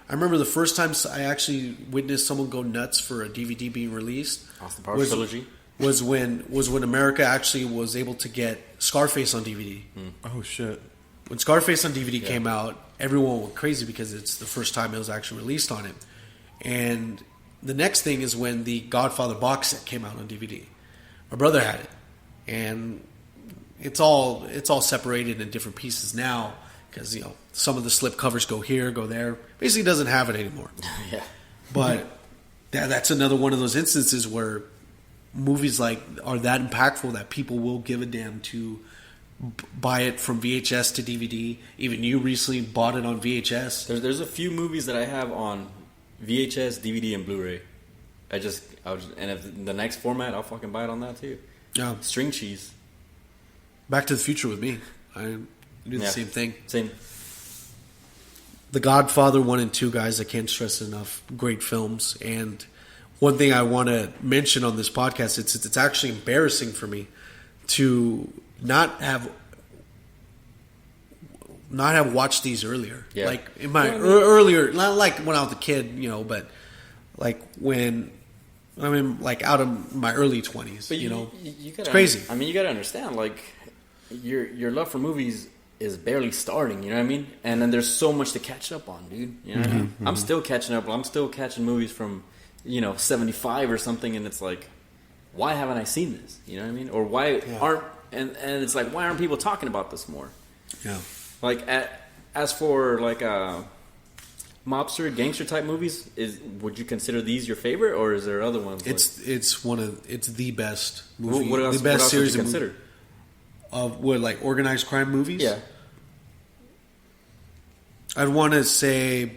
I remember the first time I actually witnessed someone go nuts for a DVD being released. Austin Powers trilogy. Was when America actually was able to get Scarface on DVD. Oh shit! When Scarface on DVD came out, everyone went crazy because it's the first time it was actually released on it. And the next thing is when the Godfather box set came out on DVD. My brother had it, and it's all separated in different pieces now because some of the slip covers go here, go there. Basically, doesn't have it anymore. Yeah, but that's another one of those instances where movies are that impactful that people will give a damn to buy it from VHS to DVD. Even you recently bought it on VHS. There's a few movies that I have on VHS, DVD, and Blu-ray. and if the next format, I'll fucking buy it on that too. Yeah, string cheese. Back to the Future with me. I do the same thing. Same. The Godfather 1 and 2, guys, I can't stress enough. Great films. And one thing I want to mention on this podcast, it's actually embarrassing for me to not have watched these earlier. Yeah. Like in my earlier, not like when I was a kid, but like when I mean, like out of my early 20s. But you gotta, it's crazy. I mean, you got to understand, like your love for movies is barely starting. You know what I mean? And then there's so much to catch up on, dude. You know what I mean? I'm still catching up. I'm still catching movies from 75 or something, and it's like, why haven't I seen this? You know what I mean? Or why aren't and it's like, why aren't people talking about this more? Yeah. Like as for like mobster gangster type movies, would you consider these your favorite, or is there other ones? It's the best movie. What else? The best what else series would you consider? Of what, like organized crime movies? Yeah. I'd want to say,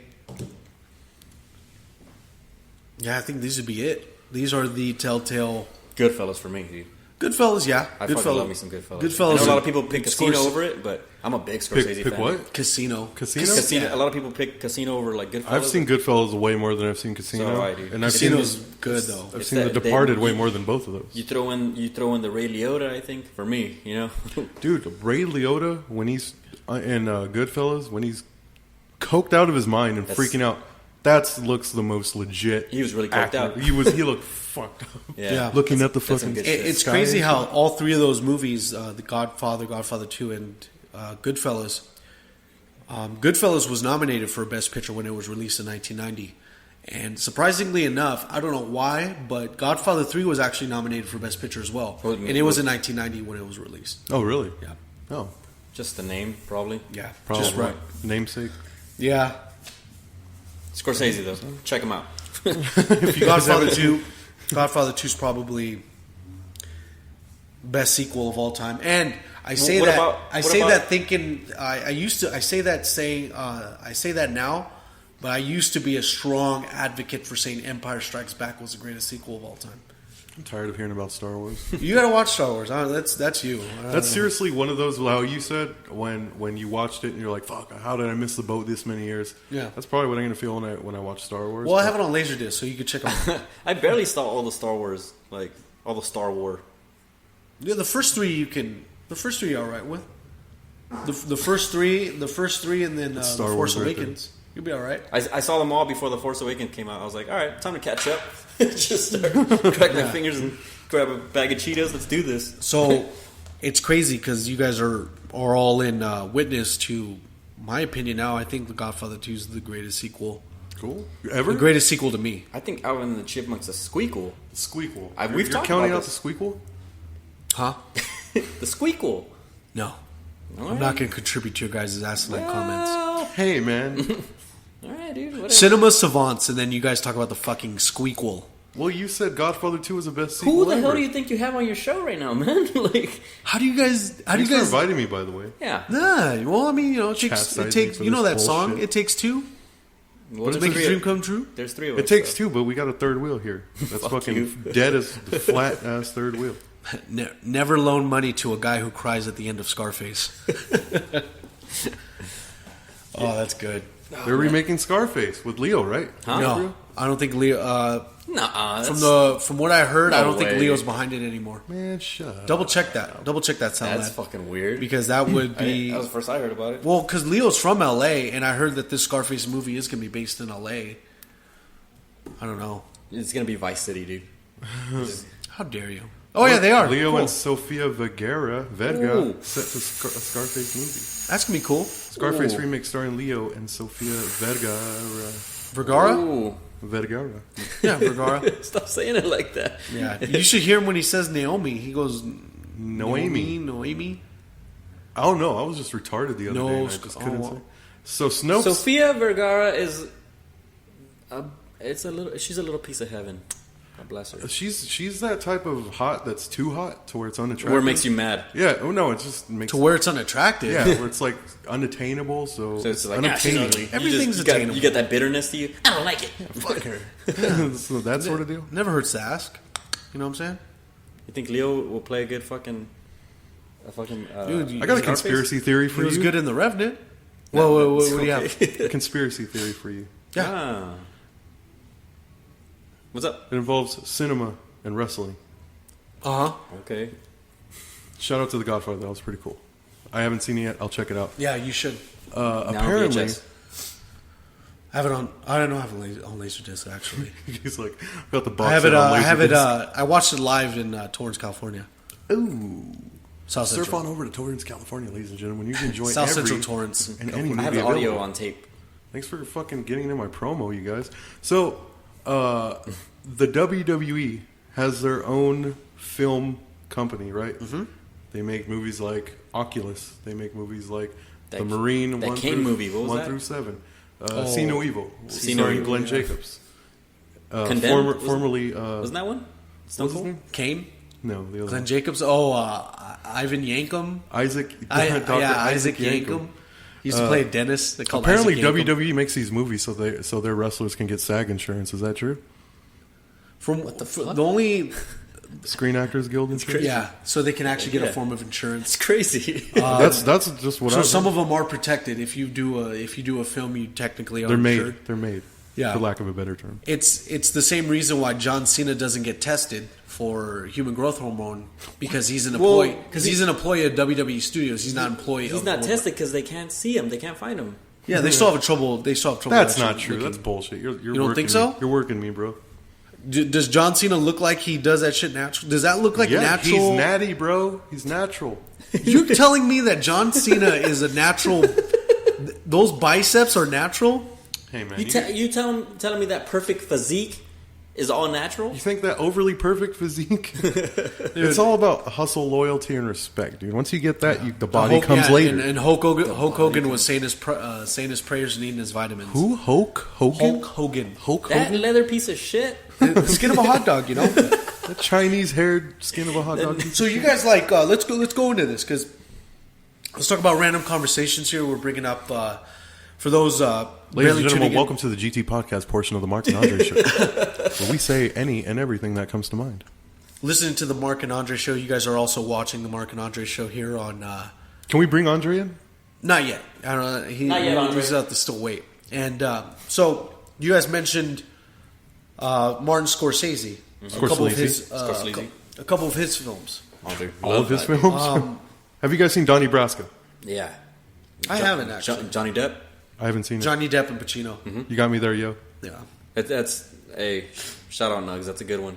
I think these would be it. These are the telltale. Goodfellas for me, dude. Goodfellas, yeah. I fucking love me some Goodfellas. Goodfellas. I know a lot of people pick Casino over it, but I'm a big Scorsese fan. Pick what? Casino. A lot of people pick Casino over like Goodfellas. I've seen Goodfellas way more than I've seen Casino. So I do. And I've seen Casino's good though. I've seen The Departed way more than both of those. You throw in the Ray Liotta, I think, for me, Dude, Ray Liotta when he's in Goodfellas, when he's coked out of his mind and freaking out, that looks the most legit. He was really coked out. He looked fucked up. Yeah. Looking at the fucking. It's crazy how all three of those movies, The Godfather, Godfather 2, and Goodfellas. Goodfellas was nominated for Best Picture when it was released in 1990. And surprisingly enough, I don't know why, but Godfather 3 was actually nominated for Best Picture as well. And it was in 1990 when it was released. Oh, really? Yeah. Oh. Just the name, probably. Yeah, probably. just right. Namesake. Yeah. Scorsese, though. Check him out. Godfather 2 is probably best sequel of all time. And I say What that about- I what say about- that thinking I say that now, but I used to be a strong advocate for saying Empire Strikes Back was the greatest sequel of all time. I'm tired of hearing about Star Wars. You got to watch Star Wars. That's you. That's seriously one of those, how you said, when you watched it and you're like, fuck, how did I miss the boat this many years? Yeah. That's probably what I'm going to feel when I watch Star Wars. Well, I have it on Laserdisc, so you can check them out. I barely saw all the Star Wars, like all the Star War. Yeah, the first three you're all right with. The first three, and then the Star Force Wars right Awakens. You'll be all right. I saw them all before the Force Awakens came out. I was like, all right, time to catch up. Just start crack my fingers and grab a bag of Cheetos. Let's do this. So it's crazy because you guys are all in witness to my opinion now. I think The Godfather 2 is the greatest sequel. Cool. Ever? The greatest sequel to me. I think Alvin and the Chipmunks a squeakle. Squeakle. We've You're talked counting about out this. the Squeakle? Huh? The squeakle. No. All I'm right. not going to contribute to your guys' asinine comments. Well, Hey, man. all right, dude. Whatever. Cinema savants, and then you guys talk about the fucking squeakle. Well, you said Godfather 2 was the best sequel Who the ever. hell do you think you have on your show right now, man? Like, How do you guys? Thanks for inviting me, by the way. yeah. Nah. Well, I mean, it takes. Chastising It takes. for You know this that song? bullshit. It takes two Well, to there's make a three dream of- come true. There's three of It us. takes so. two, but we got a third wheel here. That's Fuck fucking you. dead as the flat ass third wheel. Never loan money to a guy who cries at the end of Scarface. Oh, that's good. They're remaking Scarface with Leo, right? Huh? No, I don't think Leo. Nuh-uh. From what I heard, I No don't think way. Leo's behind it anymore. Man, shut up. Double check that. Double check that sound. That's lad. fucking weird. Because that would be That was the first I heard about it. well, because Leo's from L.A. and I heard that this Scarface movie is going to be based in L.A. I don't know. It's gonna be Vice City, dude. How dare you? Oh yeah, they are. Leo Cool. and Sofia Vergara Ooh. set to a Scarface movie. That's gonna be cool. Scarface Ooh. remake starring Leo and Sofia Vergara. Vergara. Ooh. Vergara. Yeah, Vergara. Stop saying it like that. Yeah, you should hear him when he says Naomi. He goes Noemi. Noemi. I don't know. I was just retarded the other No, day. And I just couldn't oh, say. So Snopes. Sofia Vergara is she's a little piece of heaven. God bless her. She's that type of hot that's too hot to where it's unattractive. Where it makes you mad. Yeah. Oh no, it just makes To where it's unattractive. yeah, where it's like unattainable. So, So it's like, she's ugly. Everything's you got, attainable. you get that bitterness to you. I don't like it. Fuck her. so that sort of deal. Never hurts to ask. You know what I'm saying? You think Leo will play a good fucking... Dude, I got a Scarface? conspiracy theory He for was you. good in The Revenant. Whoa, what do you have? A conspiracy theory for you. Yeah. Ah. What's up? It involves cinema and wrestling. Uh huh. Okay. Shout out to The Godfather. That was pretty cool. I haven't seen it yet. I'll check it out. Yeah, you should. Apparently, VHS. I have it on. I don't know. I have it on Laserdisc actually. he's like, got the box. I have it. set on I have it. Laserdisc. I watched it live in Torrance, California. Ooh. South Surf Central. on over to Torrance, California, ladies and gentlemen. You can enjoy South every Central Torrance. and any movie I have the audio available. on tape. Thanks for fucking getting in my promo, you guys. So, the WWE has their own film company, right? Mm-hmm. They make movies like Oculus. They make movies like That- The Marine. that 1 Kane through, movie, what was 1 that? through 7. Oh. See No Evil. See No starring Evil, Glenn yeah. Jacobs. Condemned? Formerly. Wasn't that one? Stone What's his Cold? name? Kane, No, the other Glenn one. Jacobs. Oh, Isaac Yankum. Isaac. Dr. Dr. Isaac Yankum. He used to play a dentist. They called Apparently, Isaac Yankum. WWE makes these movies so their wrestlers can get SAG insurance. Is that true? From What the fuck? the only Screen Actors Guild insurance. yeah, so they can actually get a Yeah. form of insurance. It's crazy. That's just what. So I some of them are protected. If you do a film, you technically are they're made. insured. They're made. Yeah. For lack of a better term. It's the same reason why John Cena doesn't get tested for human growth hormone because he's an Well, employee. Because he's an employee of WWE Studios. He's not an employee. He's of not World- tested because they can't see him. They can't find him. Yeah, they still have trouble. They still have trouble. That's actually not true. looking. That's bullshit. You're You don't working think so? Me. You're working me, bro. Does John Cena look like he does that shit natural? Does that look like Yeah, natural? he's natty, bro. He's natural. You're telling me that John Cena is a natural? Those biceps are natural? Hey, man. You telling me that perfect physique is all natural? You think that overly perfect physique? It's all about hustle, loyalty, and respect, dude. Once you get that, the body Hulk- comes yeah, later. And Hulk Hogan was saying his prayers and eating his vitamins. Who? Hulk Hogan? Hulk Hogan. Hulk That Hogan? leather piece of shit. The skin of a hot dog, you know. The Chinese haired skin of a hot dog. So you guys like? Let's go into this because let's talk about random conversations here. We're bringing up for those Ladies and gentlemen, welcome to the GT podcast portion of the Mark and Andre show, where we say any and everything that comes to mind. Listening to the Mark and Andre show, you guys are also watching the Mark and Andre show here on. Can we bring Andre in? Not yet. I don't know. Not yet, Andre. He's out to still wait. And so you guys mentioned Martin Scorsese. Mm-hmm. A couple of his Scorsese. a couple of his films. All of his films. Have you guys seen Donnie Brasco? Yeah. I haven't actually. Johnny Depp. I haven't seen it. Johnny Depp and Pacino. Mm-hmm. You got me there, yo. Yeah. That's a shout out, Nugs. That's a good one.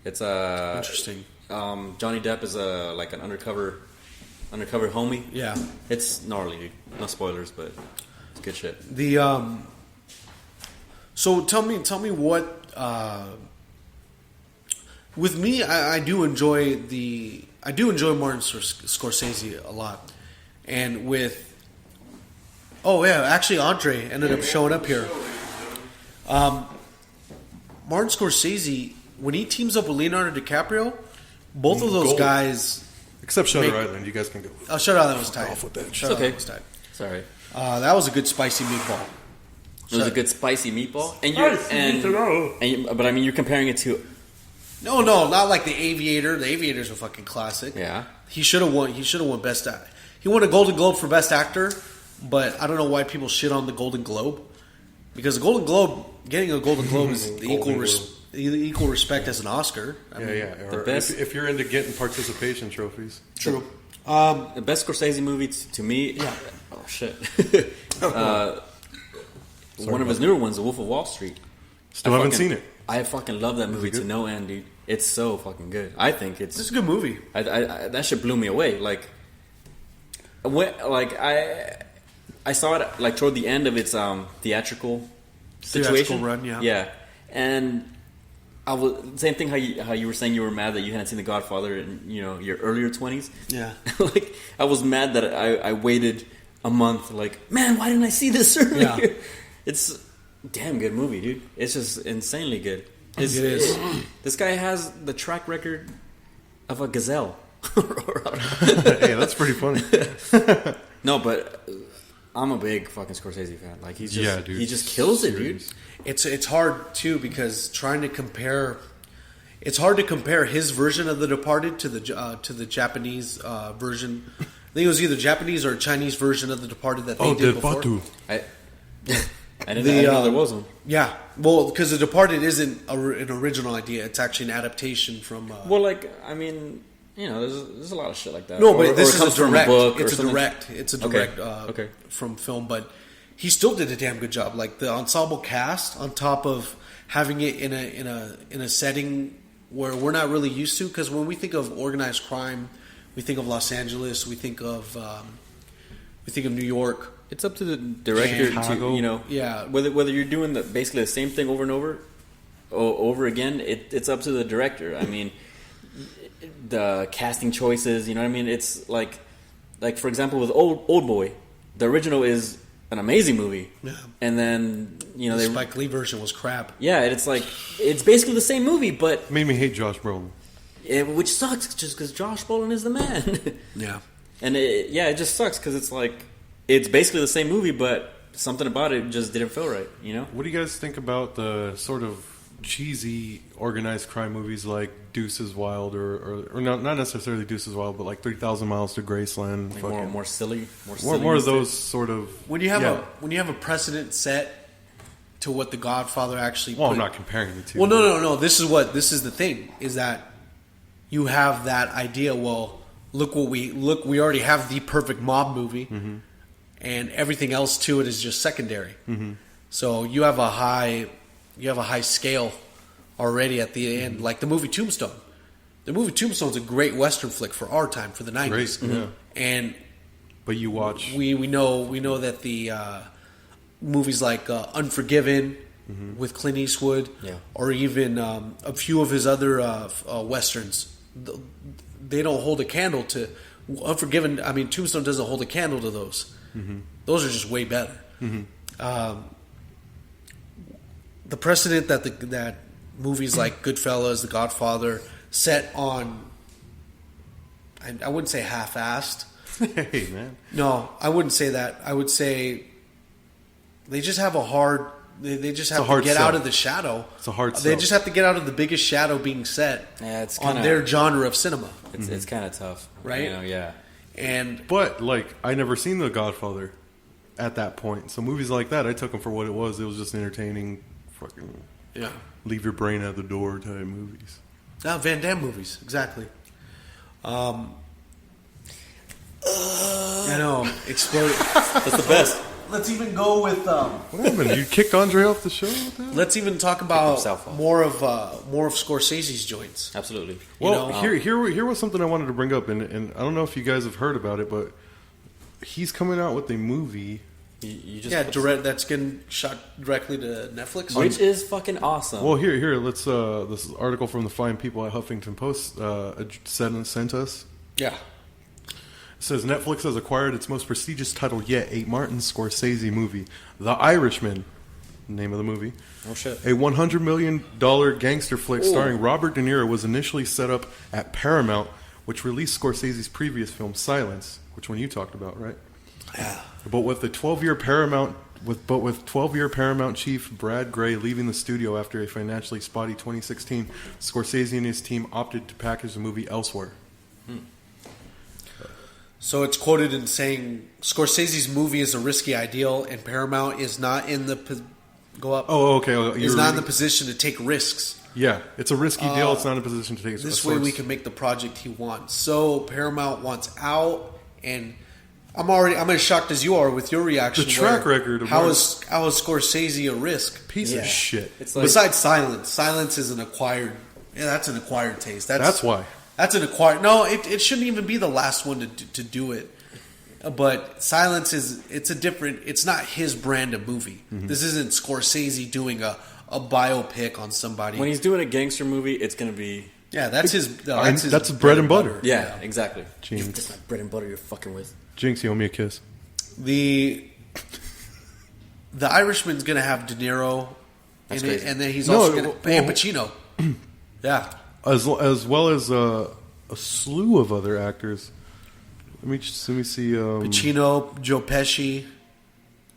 It's Interesting. Johnny Depp is like an undercover homie. Yeah. It's gnarly, dude. No spoilers, but it's good shit. The so tell me what with me I do enjoy Martin Scorsese a lot, and with actually Andre ended up showing up here. Martin Scorsese, when he teams up with Leonardo DiCaprio, both of those Gold. guys. Except Shutter Island, you guys can go. Oh, Shutter Island was tight. Off with that. Shutter okay. Island was tight. Sorry. That was a good spicy meatball. It was a good spicy meatball, but I mean, you're comparing it to No, not like The Aviator. The Aviator's a fucking classic. yeah. He should have won. He should have won Best Actor. He won a Golden Globe for Best Actor, but I don't know why people shit on the Golden Globe, because the Golden Globe, getting a Golden Globe is the equal respect as an Oscar. I mean, Or The best- if you're into getting participation trophies. True. The best Scorsese movie to me. Yeah. Oh shit. One of his newer ones, The Wolf of Wall Street. Still haven't seen it. I fucking love that movie to no end, dude. It's so fucking good. I think This is a good movie. I that shit blew me away. Like I saw it like toward the end of its theatrical situation. run, yeah. Yeah, and I was same thing. How you were saying you were mad that you hadn't seen The Godfather in your earlier 20s. Yeah. Like I was mad that I waited a month. Like, man, why didn't I see this earlier? Yeah. It's a damn good movie, dude. It's just insanely good. It is. This guy has the track record of a gazelle. Hey, that's pretty funny. No, but I'm a big fucking Scorsese fan. Like he's just, Yeah, dude. he just kills it, dude. Serious. It's hard too because it's hard to compare his version of The Departed to the Japanese version. I think it was either Japanese or Chinese version of The Departed that they did before. I didn't know there was one. Yeah, well, because The Departed isn't an original idea; it's actually an adaptation from. Well, like I mean, there's a lot of shit like that. No, but Or this it is comes a from direct. book or It's a something. direct. It's a Okay. direct from film, but he still did a damn good job. Like the ensemble cast, on top of having it in a setting where we're not really used to. Because when we think of organized crime, we think of Los Angeles, we think of New York. It's up to the director to Yeah. whether you're doing basically the same thing over and over again. It's up to the director. I mean, the casting choices. You know what I mean? It's like for example with Old Boy, the original is an amazing movie. Yeah. And then The Spike Lee version was crap. Yeah, it's basically the same movie, but Made me hate Josh Brolin. which sucks just because Josh Brolin is the man. Yeah. And it just sucks because it's basically the same movie, but something about it just didn't feel right. What do you guys think about the sort of cheesy organized crime movies like Deuces Wild or not necessarily Deuces Wild, but like 3,000 Miles to Graceland? Like more silly, more of those sort of. When you have a precedent set to what The Godfather actually. Well, I'm not comparing the two. Well, no. This is the thing is that you have that idea. Well, we already have the perfect mob movie, Mm-hmm. and everything else to it is just secondary. Mm-hmm. So you have a high scale already at the end, like the movie Tombstone. The movie Tombstone's a great Western flick for our time, for the 90s. Great, yeah. And But you watch. we know that the movies like Unforgiven with Clint Eastwood, Yeah. or even a few of his other westerns, they don't hold a candle to Unforgiven. I mean, Tombstone doesn't hold a candle to those. Mm-hmm. Those are just way better. The precedent that movies like Goodfellas, The Godfather, set on, I wouldn't say half-assed. Hey, man. No, I wouldn't say that. I would say they just have a hard. They just have to get out of the shadow. It's a hard They sell. just have to get out of the biggest shadow being set it's on their genre of cinema. It's kind of tough, right? You know, yeah. But like, I never seen The Godfather at that point. So movies like that, I took them for what it was. It was just entertaining, fucking leave your brain at the door type movies. Now Van Damme movies, exactly. I know, exploded. That's the best. Let's even go with. What happened? You kicked Andre off the show with that? Let's even talk about more of Scorsese's joints. Absolutely. Well, here was something I wanted to bring up, and I don't know if you guys have heard about it, but he's coming out with a movie. You just direct that's getting shot directly to Netflix, which is fucking awesome. Well, here, let's. This article from the fine people at Huffington Post sent us. Yeah. It says Netflix has acquired its most prestigious title yet, a Martin Scorsese movie, The Irishman, name of the movie. Oh shit! A $100 million gangster flick starring Robert De Niro was initially set up at Paramount, which released Scorsese's previous film Silence, which one you talked about, right? Yeah. But with 12-year Paramount chief Brad Gray leaving the studio after a financially spotty 2016, Scorsese and his team opted to package the movie elsewhere. So it's quoted in saying Scorsese's movie is a risky ideal, and Paramount is not in the is not in the position to take risks. Yeah, it's a risky deal. It's not in a position to take. This way, we can make the project he wants. So Paramount wants out, and I'm as shocked as you are with your reaction. The track record. How is Scorsese a risk? Piece of shit. It's like, besides Silence, Silence is an acquired. Yeah, that's an acquired taste. That's why. That's an acquired. No, it shouldn't even be the last one to do it. But Silence it's a different. It's not his brand of movie. Mm-hmm. This isn't Scorsese doing a biopic on somebody. When he's doing a gangster movie, it's gonna be that's his bread and butter. Yeah, exactly. Jinx. That's not bread and butter you're fucking with. Jinx, you owe me a kiss. The Irishman's gonna have De Niro in it, and then he's also gonna and Pacino. Yeah. As well as a slew of other actors. Let me see. Pacino, Joe Pesci.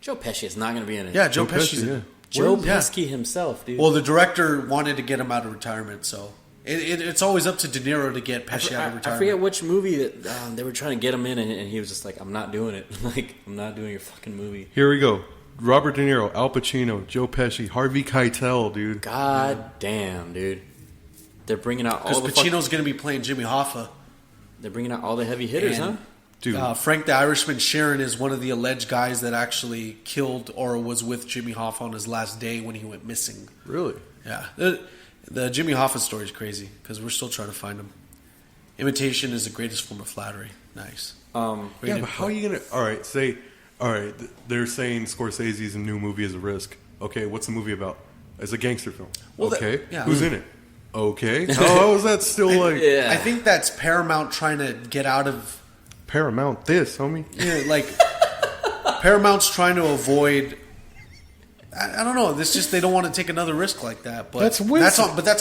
Joe Pesci is not going to be in it. Yeah, Joe Pesci's in it. Joe Pesci himself, dude. Well, the director wanted to get him out of retirement, so it's always up to De Niro to get Pesci out of retirement. I forget which movie that they were trying to get him in, and he was just like, "I'm not doing it. Like, I'm not doing your fucking movie." Here we go. Robert De Niro, Al Pacino, Joe Pesci, Harvey Keitel, dude. God damn, dude. They're bringing out all the... Because Pacino's going to be playing Jimmy Hoffa. They're bringing out all the heavy hitters, huh? Dude. Frank the Irishman Sharon is one of the alleged guys that actually killed or was with Jimmy Hoffa on his last day when he went missing. Really? Yeah. The Jimmy Hoffa story is crazy because we're still trying to find him. Imitation is the greatest form of flattery. Nice. Yeah, but how are you going to... All right, they're saying Scorsese's new movie is a risk. Okay, what's the movie about? It's a gangster film. Well, okay. Who's in it? Okay. How is that still like... Yeah. I think that's Paramount trying to get out of... Paramount this, homie. Yeah, like... Paramount's trying to avoid... I don't know. This just... They don't want to take another risk like that. But that's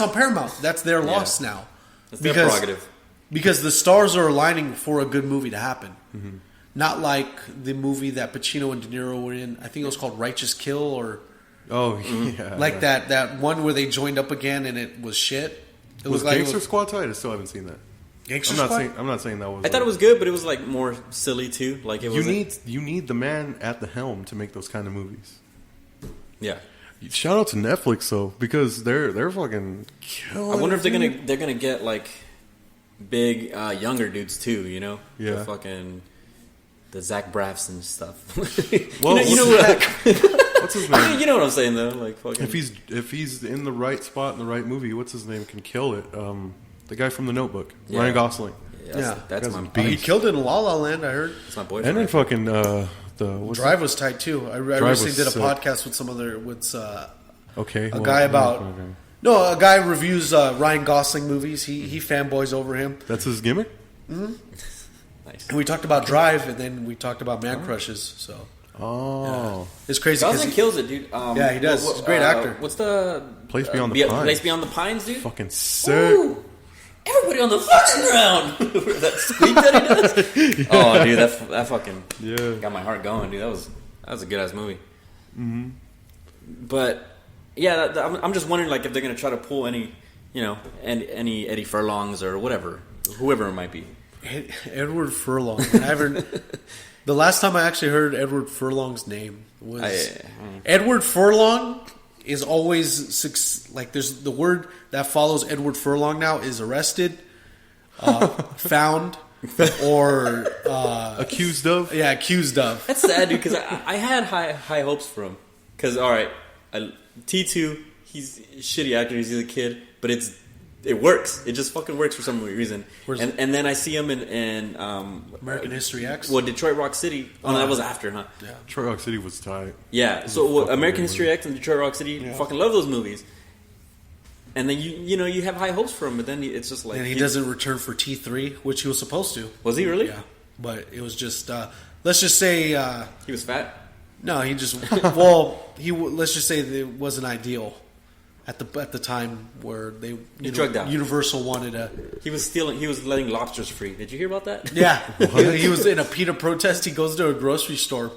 on Paramount. That's their loss now. That's their prerogative. Because the stars are aligning for a good movie to happen. Mm-hmm. Not like the movie that Pacino and De Niro were in. I think it was called Righteous Kill or... Oh, yeah. Like that one where they joined up again and it was shit. It was like Gangster Squad tight? I still haven't seen that. Gangster Squad? I'm not saying that was... I thought it was good, but it was like more silly too. Like it was. You need the man at the helm to make those kind of movies. Yeah. Shout out to Netflix though, because they're fucking killing. I wonder if they're gonna get like big younger dudes too. You know? Yeah. The Zach Braffs and stuff. Well, you know what? What's his name? You know what I'm saying though. Like fucking. If he's in the right spot in the right movie, what's his name can kill it. The guy from The Notebook, yeah. Ryan Gosling. Yeah, that's my beast. He killed it in La La Land. I heard. That's my boyfriend. And then fucking Drive was tight too. I recently did a podcast with a guy about. Okay. No, a guy reviews Ryan Gosling movies. He fanboys over him. That's his gimmick. Mm-hmm. Nice. And we talked about Drive, and then we talked about Man Crushes. So Oh. It's crazy. Gosling kills it, dude. Yeah, he does. He's a great actor. What's the Place Beyond the Pines. Place Beyond the Pines, dude. Fucking sick. Ooh, everybody on the fucking ground. That squeak that he does. Yeah. Oh, dude, that fucking got my heart going, dude. That was a good ass movie. Mm-hmm. But yeah, I'm just wondering, like, if they're gonna try to pull any Eddie Furlongs or whatever, whoever it might be. Edward Furlong. The last time I actually heard Edward Furlong's name was Edward Furlong is always like there's the word that follows Edward Furlong now is arrested, found, or accused of. Yeah, accused of. That's sad, dude. Because I had high hopes for him. Because T2, he's a shitty actor. He's a kid, but it works. It just fucking works for some reason. And then I see him in American History X. Well, Detroit Rock City. Oh, no, that was after, huh? Yeah. Detroit Rock City was tight. Yeah. So American History X and Detroit Rock City, fucking love those movies. And then you have high hopes for him, but then it's just like... And he doesn't return for T3, which he was supposed to. Was he really? Yeah. But it was just... let's just say... he was fat? No, he just... let's just say that it wasn't ideal at the time where they... drugged out. Universal wanted a... He was letting lobsters free. Did you hear about that? Yeah. He was in a PETA protest. He goes to a grocery store.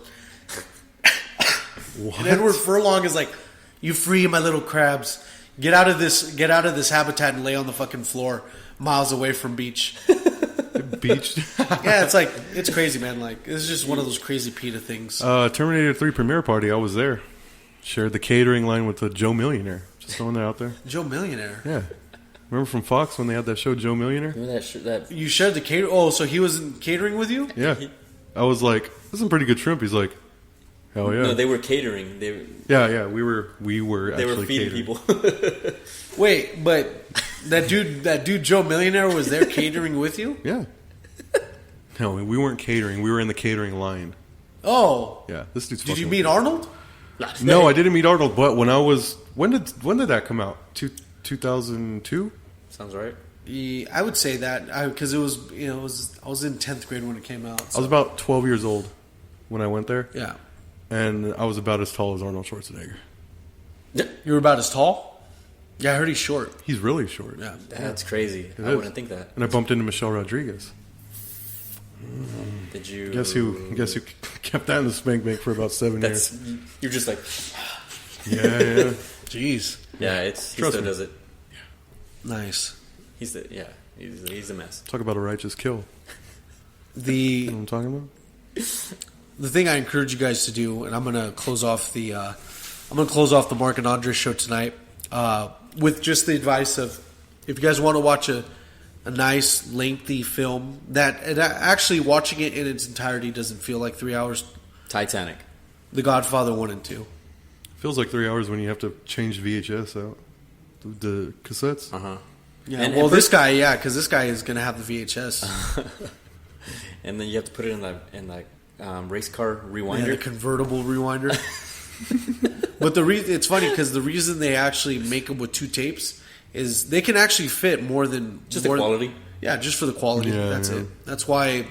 What? And Edward Furlong is like, "You free my little crabs. Get out of this habitat and lay on the fucking floor miles away from beach." Beach? Yeah, it's crazy, man. Like, it's just one of those crazy PETA things. Terminator 3 premiere party, I was there. Shared the catering line with the Joe Millionaire. Just throwing that out there. Joe Millionaire? Yeah. Remember from Fox when they had that show, Joe Millionaire? Remember that You shared the catering? Oh, so he was catering with you? Yeah. I was like, "This is some pretty good shrimp." He's like, "Hell yeah." No, they were catering. Yeah. We were They actually were feeding catering. people. Wait, but that dude Joe Millionaire was there catering with you? Yeah. No, we weren't catering. We were in the catering line. Oh. Yeah. This dude's Did you fucking- meet Arnold? No, I didn't meet Arnold, but when I was... When did that come out? 2002? Sounds right. I would say that because it was I was in 10th grade when it came out. So. I was about 12 years old when I went there. Yeah. And I was about as tall as Arnold Schwarzenegger. You were about as tall? Yeah, I heard he's short. He's really short. Yeah. That's crazy. I wouldn't think that. And I bumped into Michelle Rodriguez. Did you... Guess who kept that in the spank bank for about 7 years. You're just like... Yeah. Jeez. Yeah, he still does it. Nice. He's a mess. Talk about a righteous kill. You know what I'm talking about? The thing I encourage you guys to do, and I'm going to close off the Mark and Andre show tonight with just the advice of, if you guys want to watch a nice lengthy film that actually watching it in its entirety doesn't feel like 3 hours. Titanic. The Godfather 1 and 2. Feels like 3 hours when you have to change VHS out. The cassettes. Uh huh. Yeah. And this guy, because this guy is going to have the VHS. And then you have to put it in that race car rewinder. Yeah, the convertible rewinder. But it's funny because the reason they actually make them with 2 tapes is they can actually fit more than just the quality. Yeah, just for the quality. Yeah, That's yeah. it. That's why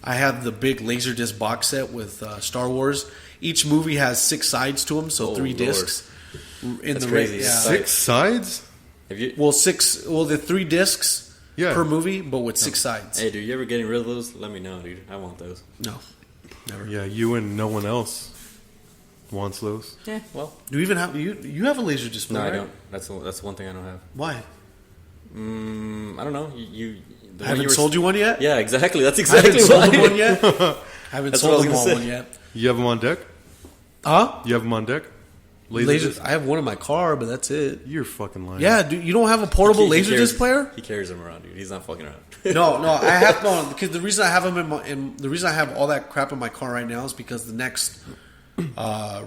I have the big Laserdisc box set with Star Wars. Each movie has 6 sides to them, so 3 discs. That's crazy. Yeah. 6 sides? The 3 discs Yeah. per movie, but with 6 sides. Hey, dude, you ever getting rid of those? Let me know, dude. I want those. No, never. Yeah, you and no one else wants those. Yeah, well. Do you even have you have a laser display? No, right? I don't. That's one thing I don't have. Why? I don't know. I haven't sold you one yet? Yeah, exactly. That's I exactly haven't sold why. them one yet. I haven't That's sold what I them was all gonna one say. yet. You have them on deck? Huh? You have them on deck? Lasers. I have one in my car, but that's it. You're fucking lying. Yeah, dude, you don't have a portable laser disc player? He carries them around, dude. He's not fucking around. No, I have no. Because the reason I have them the reason I have all that crap in my car right now is because the next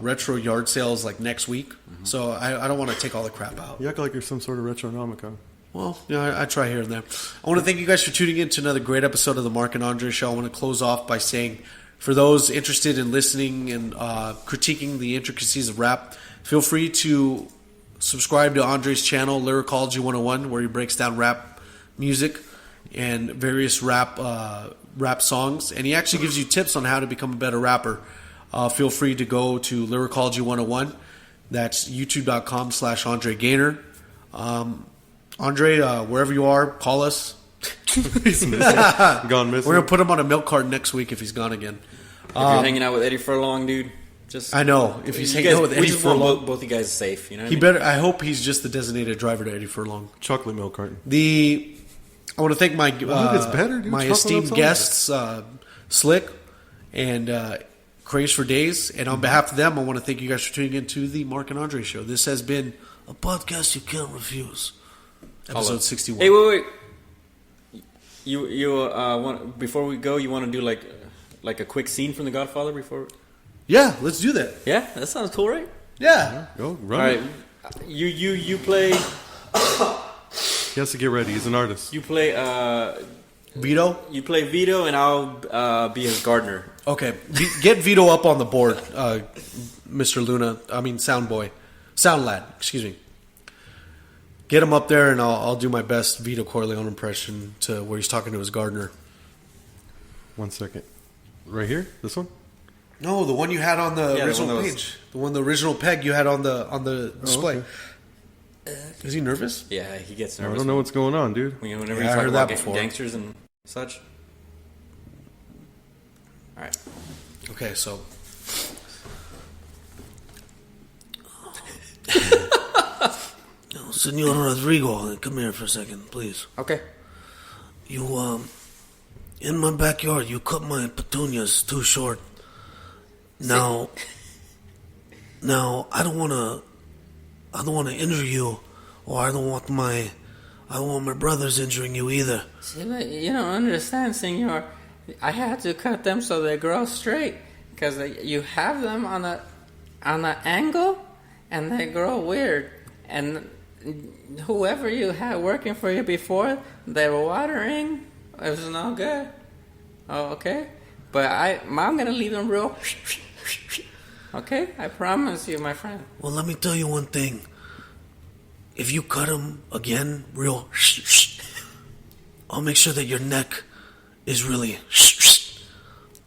retro yard sale is like next week. Mm-hmm. So I don't want to take all the crap out. You act like you're some sort of retronomicon. Well, I try here and there. I want to thank you guys for tuning in to another great episode of the Mark and Andre Show. I want to close off by saying, for those interested in listening and critiquing the intricacies of rap, feel free to subscribe to Andre's channel, Lyricology 101, where he breaks down rap music and various rap songs. And he actually gives you tips on how to become a better rapper. feel free to go to Lyricology 101. That's youtube.com/Andre Gaynor. Andre, wherever you are, call us. He's missing. Gone missing. We're going to put him on a milk cart next week if he's gone again. If you're hanging out with Eddie Furlong, dude, just I know. If he's hanging out with Eddie Furlong. Both you guys safe, you know what He better. I hope he's just the designated driver to Eddie Furlong. Chocolate milk carton. I want to thank my it's better, dude. my Chocolate esteemed milk's guests, Slick and Kraze for Days. And on behalf of them, I want to thank you guys for tuning in to the Mark and Andre Show. This has been a podcast you can't refuse. Episode 61. Hey, wait. You want, before we go, you want to do like a quick scene from The Godfather before? Yeah, let's do that. Yeah, that sounds cool, right? Yeah. Go run. All right, you play. He has to get ready. He's an artist. You play Vito? You play Vito, and I'll be his gardener. Okay. Get Vito up on the board, Mr. Luna. I mean, Sound Lad, excuse me. Get him up there, and I'll do my best Vito Corleone impression to where he's talking to his gardener. 1 second. Right here? This one? No, the one you had on the original page. The original peg you had on the display. Okay. Is he nervous? Yeah, he gets nervous. I don't know what's going on, dude. Whenever Yeah, I you heard talk that about before. gangsters and such. All right. Okay, so... Senor Rodrigo, come here for a second, please. Okay. You, in my backyard, you cut my petunias too short. Now, I don't want to injure you, or I don't want my brothers injuring you either. See, but you don't understand, senor. I had to cut them so they grow straight, because you have them on an angle, and they grow weird. And whoever you had working for you before, they were watering. It was no good. Oh, okay. But I'm gonna leave them real. Okay, I promise you, my friend. Well, let me tell you one thing. If you cut them again, real, I'll make sure that your neck is really.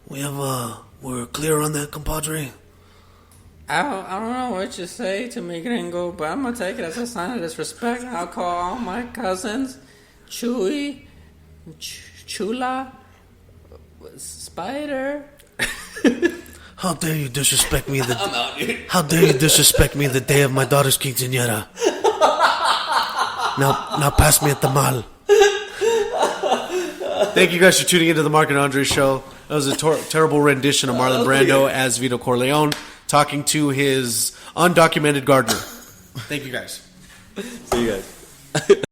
We're clear on that, compadre. I don't know what you say to me, gringo, but I'm gonna take it as a sign of disrespect. I'll call all my cousins Chewy, Chula, Spider. How dare you disrespect me? I'm out, dude. How dare you disrespect me the day of my daughter's quinceañera? Now pass me a tamal. Thank you guys for tuning into the Mark and Andre Show. That was a terrible rendition of Marlon Brando as Vito Corleone talking to his undocumented gardener. Thank you guys. See you guys.